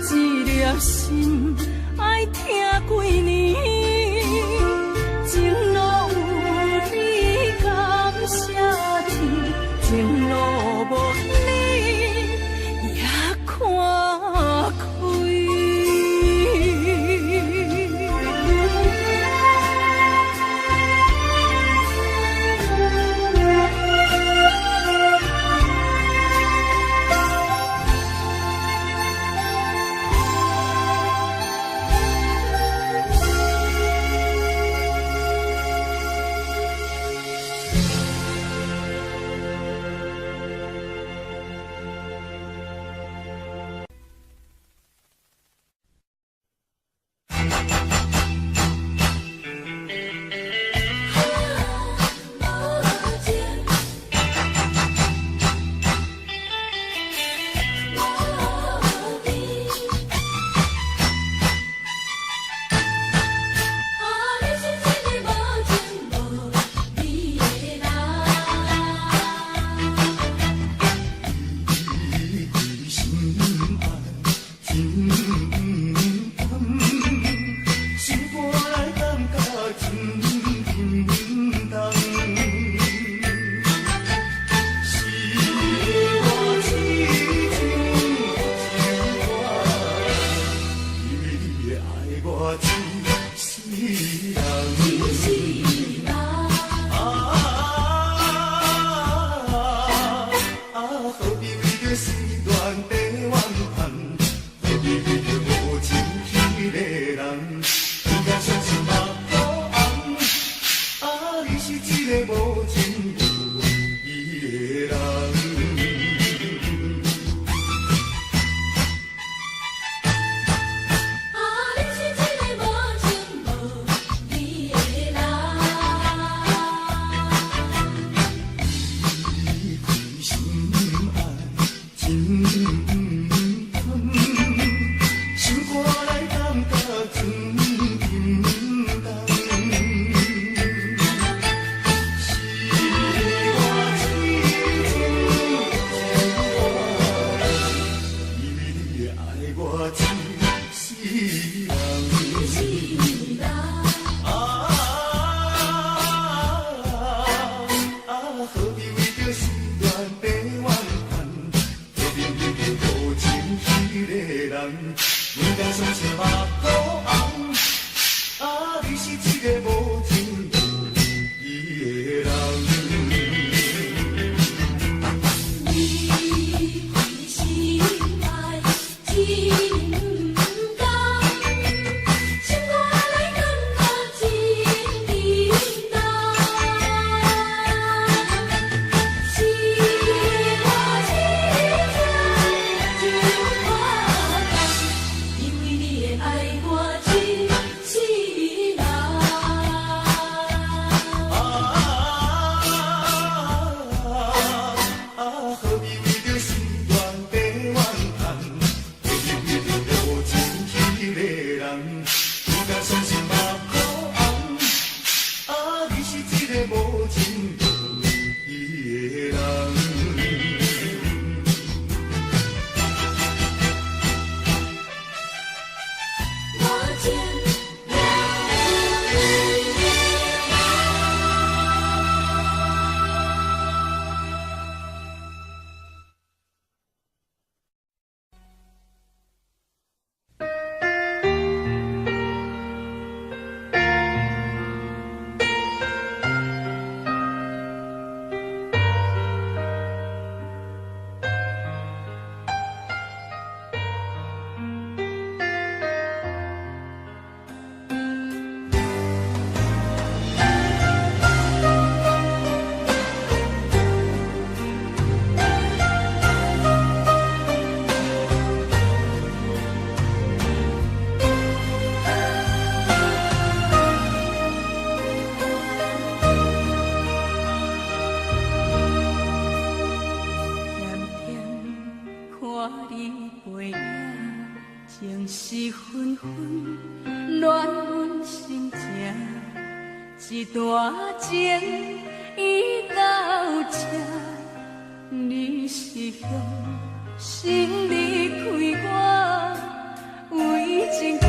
一粒心爱听几年？情路有你甘谢天，情路无你也看开。人，不敢相信目眶红。啊，你是一个无情无义的人。一段情已到这，你是向心离开我，为情痛，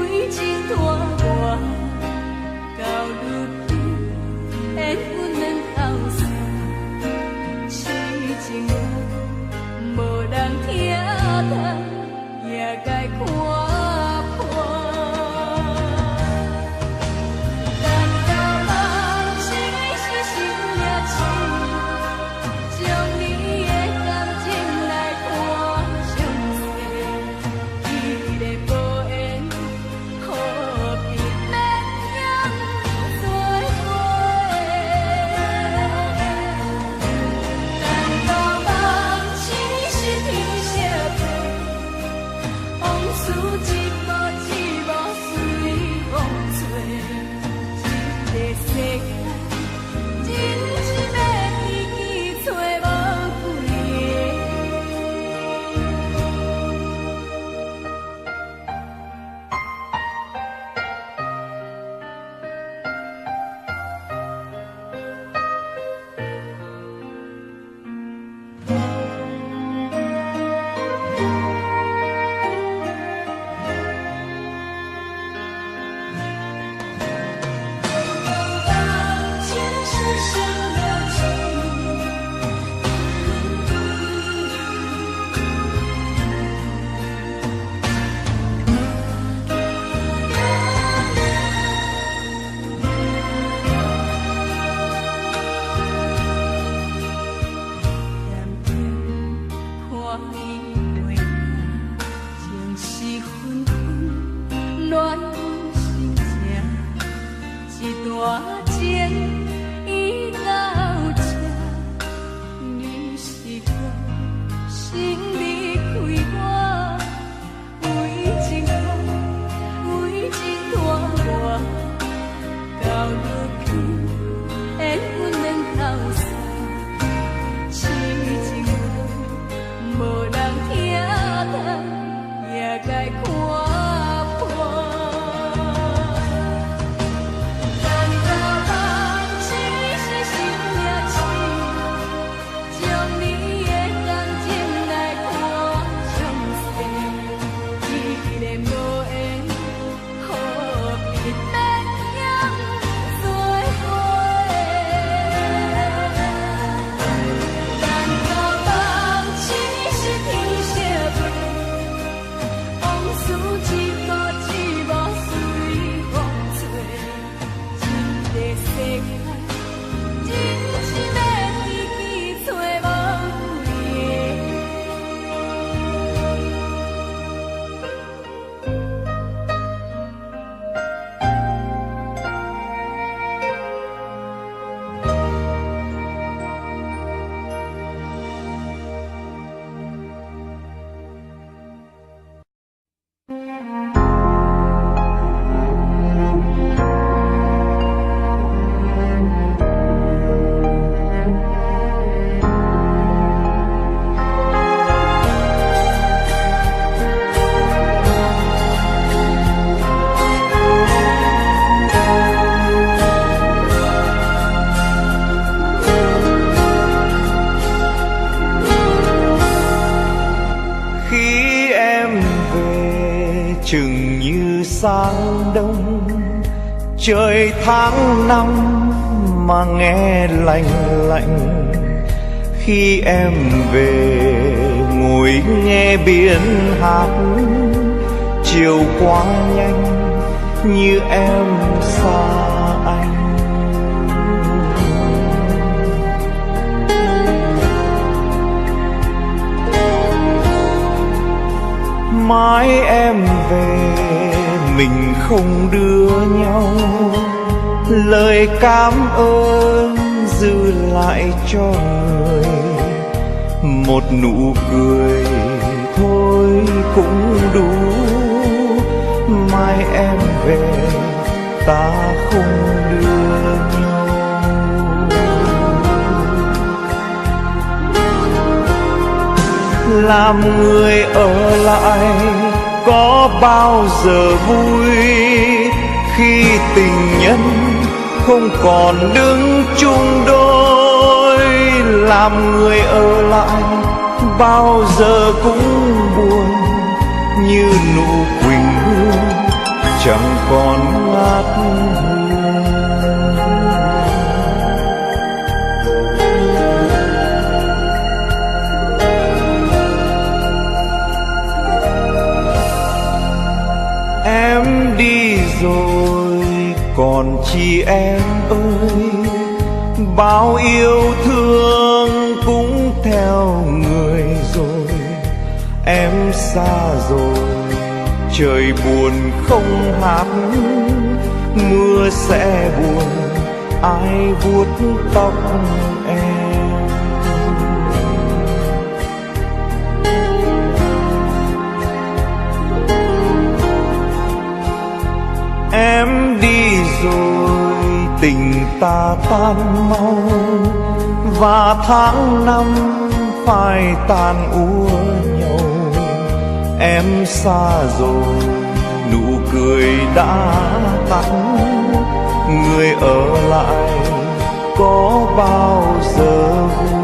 为情拖我，到如今缘分两头散，痴情人无人听透，也该看。该看破。Khi em về chừng như sáng đông, trời tháng năm mà nghe lạnh lạnh. Khi em về ngồi nghe biển hát, chiều qua nhanh như em xa anh. Mãi em về mình không đưa nhau, lời cảm ơn dư lại cho người. Một nụ cười thôi cũng đủ, mai em về ta không đưa nhau. Làm người ở lại có bao giờ vui, khi tình nhân không còn đứng chung đôi. Làm người ở lại bao giờ cũng buồn, như nụ quỳnh hương chẳng còn ngát hương. Em đi rồi còn chi em ơi, bao yêu thương cũng theo người rồi. Em xa rồi trời buồn không hát, mưa sẽ buồn ai vuốt tóc em. Em đi rồi tình ta tan mau, và tháng năm phai tàn úa nhau. Em xa rồi nụ cười đã tắt, người ở lại có bao giờ vui.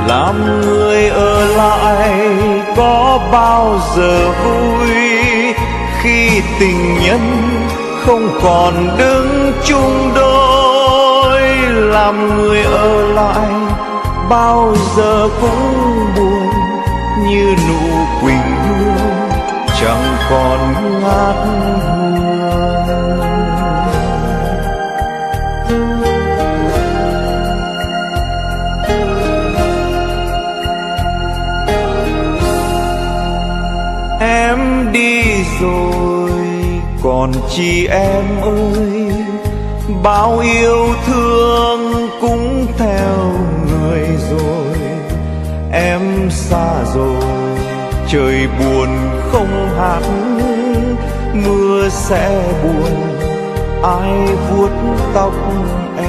Làm người ở lại có bao giờ vui, khi tình nhân không còn đứng chung đôi. Làm người ở lại bao giờ cũng buồn, như nụ quỳnh hương chẳng còn ngát hương. Em đi rồi còn chi em ơi, bao yêu thương cũng theo người rồi. Em xa rồi trời buồn không hát, mưa sẽ buồn ai vuốt tóc em.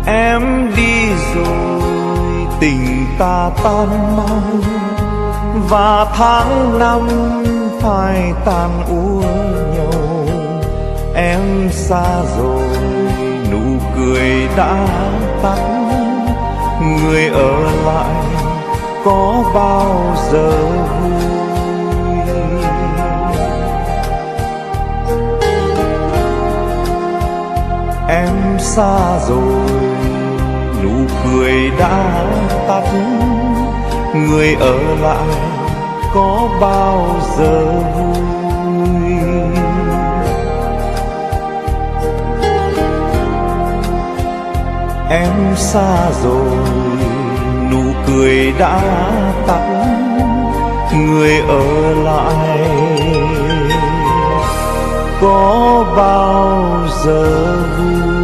Em đi rồi tình ta tan mau, và tháng năm phai tàn úa nhau. Em xa rồi nụ cười đã tắt, người ở lại có bao giờ vui. Em xa rồi nụ cười đã tắt, người ở lại có bao giờ vui. Em xa rồi, nụ cười đã tắt, người ở lại có bao giờ vui.